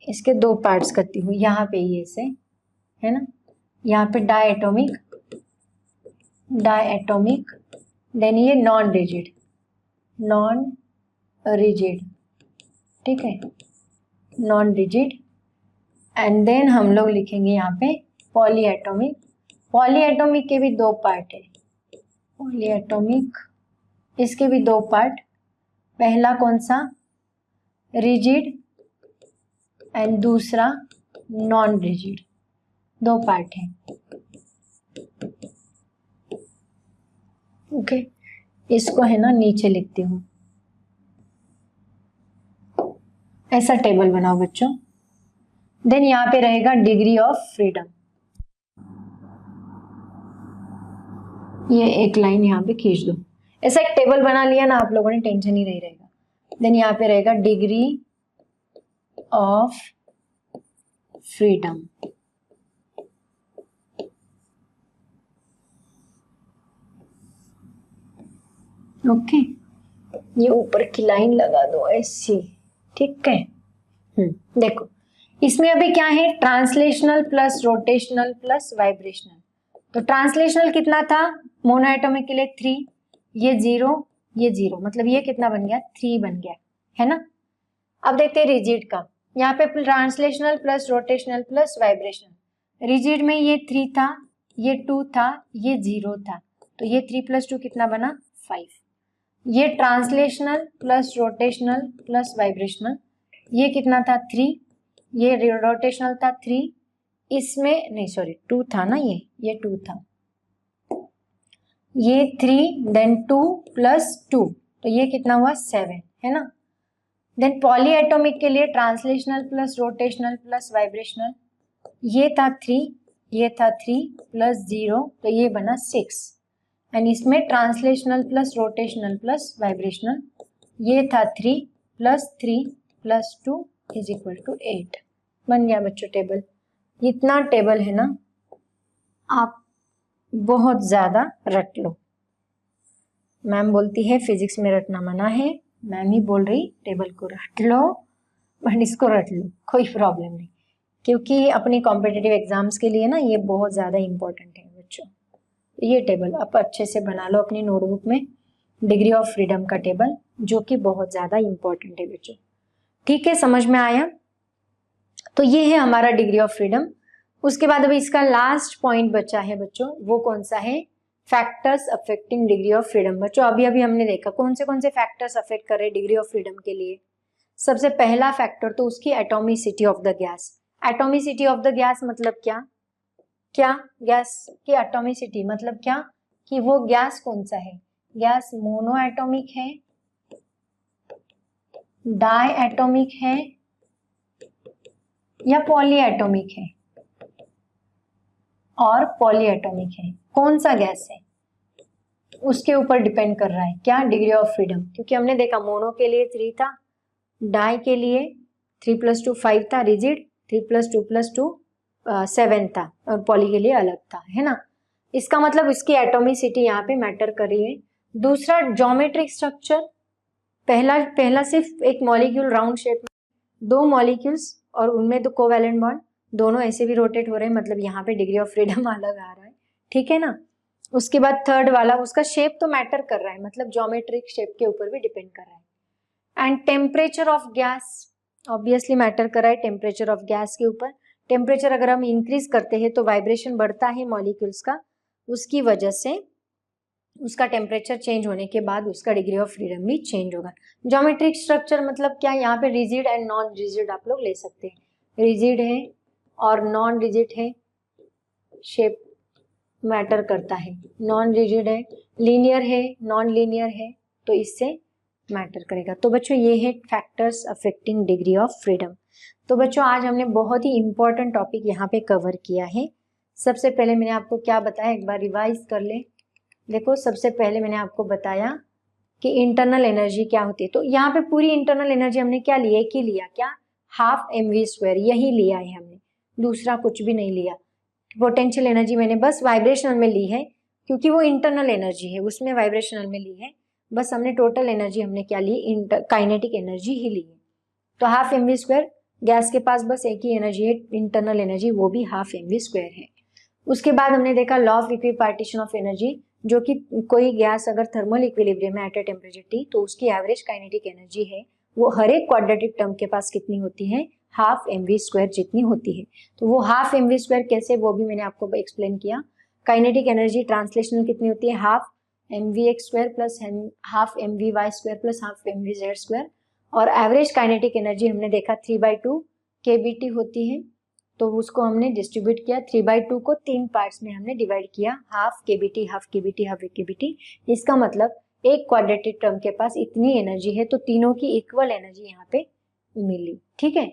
इसके 2 पार्ट्स करती हूँ, यहाँ पे ये से है ना, यहाँ पे डायटॉमिक, देन ये नॉन रिजिड, ठीक है, नॉन रिजिड। एंड देन हम लोग लिखेंगे यहाँ पे पॉलीएटॉमिक। पॉलीएटॉमिक के भी 2 पार्ट है, पॉलीएटॉमिक, इसके भी 2 पार्ट। पहला कौन सा? रिजिड, एंड दूसरा नॉन रिजिड, 2 पार्ट है, ओके। इसको है ना नीचे लिखती हूँ, ऐसा टेबल बनाओ बच्चों। देन यहाँ पे रहेगा डिग्री ऑफ फ्रीडम, ये एक लाइन यहाँ पे खींच दो। ऐसा एक टेबल बना लिया ना आप लोगों ने, टेंशन ही नहीं रहेगा। देन यहाँ पे रहेगा डिग्री ऑफ फ्रीडम, ओके। ये ऊपर की लाइन लगा दो ऐसी, ठीक है। देखो, इसमें अभी क्या है? Translational plus rotational plus vibrational. तो ट्रांसलेशनल कितना था मोनोएटॉमिक के लिए? 3, ये 0 ये 0, मतलब ये कितना बन गया? 3 बन गया, है ना। अब देखते हैं रिजिड का। यहाँ पे translational plus rotational plus vibrational. Rigid में ये 3 था, ये 2 था, ये 0 था, तो ये 3 + 2 कितना बना 5। ये translational plus rotational plus vibrational, ये कितना था 3, ये रोटेशनल था 3, इसमें नहीं सॉरी 2 था ना, ये 2 था, ये 3 देन 2 + 2, तो ये कितना हुआ 7 है ना। देन पॉलीएटॉमिक के लिए translational plus rotational plus vibrational, ये था 3, ये था 3 + 0, तो ये बना 6। एंड इसमें translational plus rotational plus vibrational, ये था 3 + 3 + 2 = 8। बन गया बच्चों टेबल। इतना टेबल है ना, आप बहुत ज्यादा रट लो। मैम बोलती है फिजिक्स में रटना मना है, मैम ही बोल रही टेबल को रट लो, बट इसको रट लो, कोई प्रॉब्लम नहीं, क्योंकि अपनी कॉम्पिटिटिव एग्जाम्स के लिए ना ये बहुत ज़्यादा इम्पोर्टेंट है बच्चों। ये टेबल आप अच्छे से बना लो अपनी नोटबुक में, डिग्री ऑफ फ्रीडम का टेबल, जो कि बहुत ज़्यादा इम्पोर्टेंट है बच्चों। ठीक है, समझ में आया? तो ये है हमारा डिग्री ऑफ फ्रीडम। उसके बाद अभी इसका लास्ट पॉइंट बचा है बच्चों, वो कौन सा है? Factors affecting degree of freedom. बच्चों अभी अभी हमने देखा कौन से फैक्टर्स अफेक्ट कर रहे हैं डिग्री ऑफ फ्रीडम के लिए। सबसे पहला फैक्टर तो उसकी atomicity of the gas. Atomicity of the gas मतलब क्या? गैस की एटॉमिसिटी मतलब क्या कि वो गैस कौन सा है? गैस मोनो एटॉमिक है, डाई एटॉमिक है या पॉली एटॉमिक है और पॉली एटॉमिक है। कौन सा गैस है उसके ऊपर डिपेंड कर रहा है क्या? Degree of freedom. क्योंकि हमने देखा मोनो के लिए 3 था, डाई के लिए 3 + 2 5 था, रिजिड 3 + 2 + 2 7 था, और पॉली के लिए अलग था, है ना। इसका मतलब इसकी एटॉमिसिटी यहाँ पे मैटर कर रही है। दूसरा ज्योमेट्रिक स्ट्रक्चर, पहला सिर्फ एक मॉलिक्यूल राउंड शेप में, 2 मॉलिक्यूल्स और उनमें 2 कोवैलेंट बॉन्ड, दोनों ऐसे भी रोटेट हो रहे हैं, मतलब यहाँ पे डिग्री ऑफ फ्रीडम अलग आ रहा है, ठीक है ना। उसके बाद थर्ड वाला, उसका शेप तो मैटर कर रहा है, मतलब ज्योमेट्रिक शेप के ऊपर भी डिपेंड कर रहा है। And temperature of gas obviously matter कर रहा है टेम्परेचर ऑफ गैस के ऊपर। टेम्परेचर अगर हम इंक्रीज करते हैं तो वाइब्रेशन बढ़ता है मॉलिक्यूल्स का, उसकी वजह से उसका टेम्परेचर चेंज होने के बाद उसका डिग्री ऑफ फ्रीडम भी चेंज होगा। ज्योमेट्रिक स्ट्रक्चर मतलब क्या? यहाँ पे रिजिड एंड नॉन रिजिड आप लोग ले सकते हैं। रिजिड है और नॉन रिजिड है, शेप मैटर करता है। नॉन रिजिड है, लीनियर है, नॉन लीनियर है, तो इससे मैटर करेगा। तो बच्चों ये है factors affecting degree of freedom. तो बच्चों आज हमने बहुत ही इंपॉर्टेंट टॉपिक यहाँ पे कवर किया है। सबसे पहले मैंने आपको क्या बताया, एक बार रिवाइज कर ले। देखो सबसे पहले मैंने आपको बताया कि इंटरनल एनर्जी क्या होती है। तो यहाँ पे पूरी इंटरनल एनर्जी हमने क्या लिया? कि लिया क्या? ½ mv², यही लिया है हमने, दूसरा कुछ भी नहीं लिया। पोटेंशियल एनर्जी मैंने बस वाइब्रेशनल में ली है, क्योंकि वो इंटरनल एनर्जी है, उसमें वाइब्रेशनल में ली है। बस हमने टोटल एनर्जी हमने क्या ली? काइनेटिक एनर्जी ही ली है। तो ½ mv², गैस के पास बस एक ही एनर्जी है इंटरनल एनर्जी, वो भी ½ mv² है। उसके बाद हमने देखा law of equipartition of energy, जो कि कोई गैस अगर थर्मल इक्विलिब्रियम में एट अ टेम्परेचर T, तो उसकी एवरेज काइनेटिक एनर्जी है वो हर एक क्वाड्रेटिक टर्म के पास कितनी होती है? ½ mv² जितनी होती है। तो वो ½ mv² कैसे, वो भी मैंने आपको एक्सप्लेन किया। काइनेटिक एनर्जी ट्रांसलेशनल कितनी होती है? ½ mvx² plus ½ mvy² plus ½ mvz², और एवरेज काइनेटिक एनर्जी हमने देखा 3/2 kBT होती है। तो उसको हमने डिस्ट्रीब्यूट किया 3/2 को 3 पार्ट्स में हमने डिवाइड किया, ½ kBT, ½ kBT, ½ kBT। इसका मतलब एक क्वाड्रेटिक टर्म के पास इतनी एनर्जी है, तो तीनों की इक्वल एनर्जी यहाँ पे मिली, ठीक है।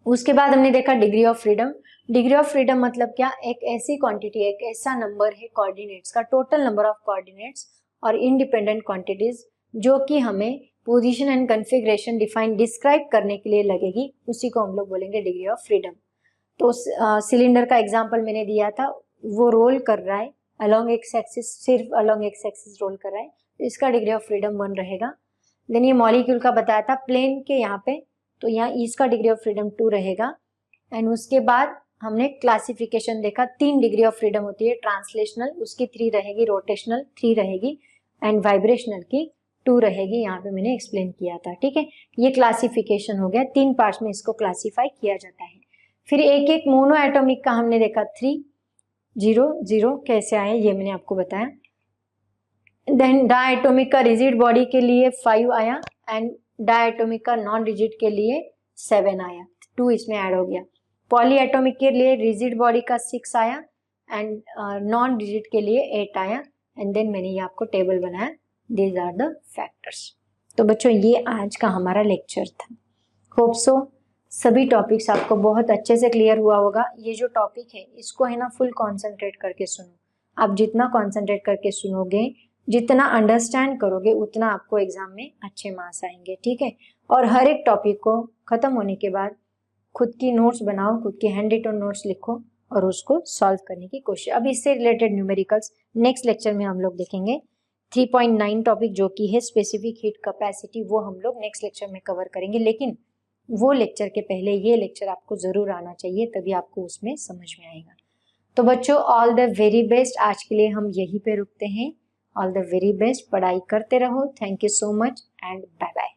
उसके बाद हमने देखा degree of freedom. Degree of freedom मतलब क्या? एक ऐसी क्वांटिटी, एक ऐसा नंबर है कोऑर्डिनेट्स का, टोटल नंबर ऑफ कोऑर्डिनेट्स और इंडिपेंडेंट क्वांटिटीज, जो कि हमें पोजीशन एंड कॉन्फ़िगरेशन डिस्क्राइब करने के लिए लगेगी, उसी को हम लोग बोलेंगे डिग्री ऑफ फ्रीडम। तो सिलेंडर का एग्जांपल मैंने दिया था, वो रोल कर रहा है अलोंग एक्स एक्सिस, सिर्फ अलोंग एक्स एक्सिस रोल कर रहा है, तो इसका डिग्री ऑफ फ्रीडम 1 रहेगा। देन ये मॉलिक्यूल का बताया था प्लेन के यहाँ पे, तो यहाँ इसका डिग्री ऑफ फ्रीडम 2 रहेगा। एंड उसके बाद हमने क्लासिफिकेशन देखा, 3 डिग्री ऑफ फ्रीडम होती है। ट्रांसलेशनल उसकी 3 रहेगी, रोटेशनल 3 रहेगी, एंड वाइब्रेशनल की 2 रहेगी, यहाँ पे मैंने एक्सप्लेन किया था। ठीक है, ये क्लासिफिकेशन हो गया, 3 पार्ट्स में इसको क्लासिफाई किया जाता है। फिर एक एक मोनो एटॉमिक का हमने देखा 3 0 0 कैसे आए ये मैंने आपको बताया। देन डायटोमिक का रिजिड बॉडी के लिए 5 आया एंड डायटोमिक का नॉन रिजिड के लिए 7 आया, 2 इसमें ऐड हो गया। पॉली एटोमिक के लिए रिजिड बॉडी का 6 आया एंड नॉन रिजिड के लिए 8 आया एंड देन मैंने ये आपको टेबल बनाया, दीज आर द फैक्टर्स। तो बच्चों ये आज का हमारा लेक्चर था। होप सो सभी टॉपिक्स आपको बहुत अच्छे से क्लियर हुआ होगा। ये जो टॉपिक है इसको है ना फुल कॉन्सेंट्रेट करके सुनो। आप जितना कॉन्सेंट्रेट करके सुनोगे, जितना अंडरस्टैंड करोगे, उतना आपको एग्जाम में अच्छे मार्क्स आएंगे। ठीक है, और हर एक टॉपिक को खत्म होने के बाद खुद की नोट्स बनाओ, खुद की हैंड रिटन नोट्स लिखो और उसको सॉल्व करने की कोशिश। अब इससे रिलेटेड न्यूमेरिकल्स नेक्स्ट लेक्चर में हम लोग देखेंगे। 3.9 टॉपिक जो कि है स्पेसिफिक हीट कैपेसिटी, वो हम लोग नेक्स्ट लेक्चर में कवर करेंगे, लेकिन वो लेक्चर के पहले ये लेक्चर आपको जरूर आना चाहिए, तभी आपको उसमें समझ में आएगा। तो बच्चों ऑल द वेरी बेस्ट। आज के लिए हम यहीं पे रुकते हैं। ऑल द वेरी बेस्ट, पढ़ाई करते रहो। Thank you so much and bye bye.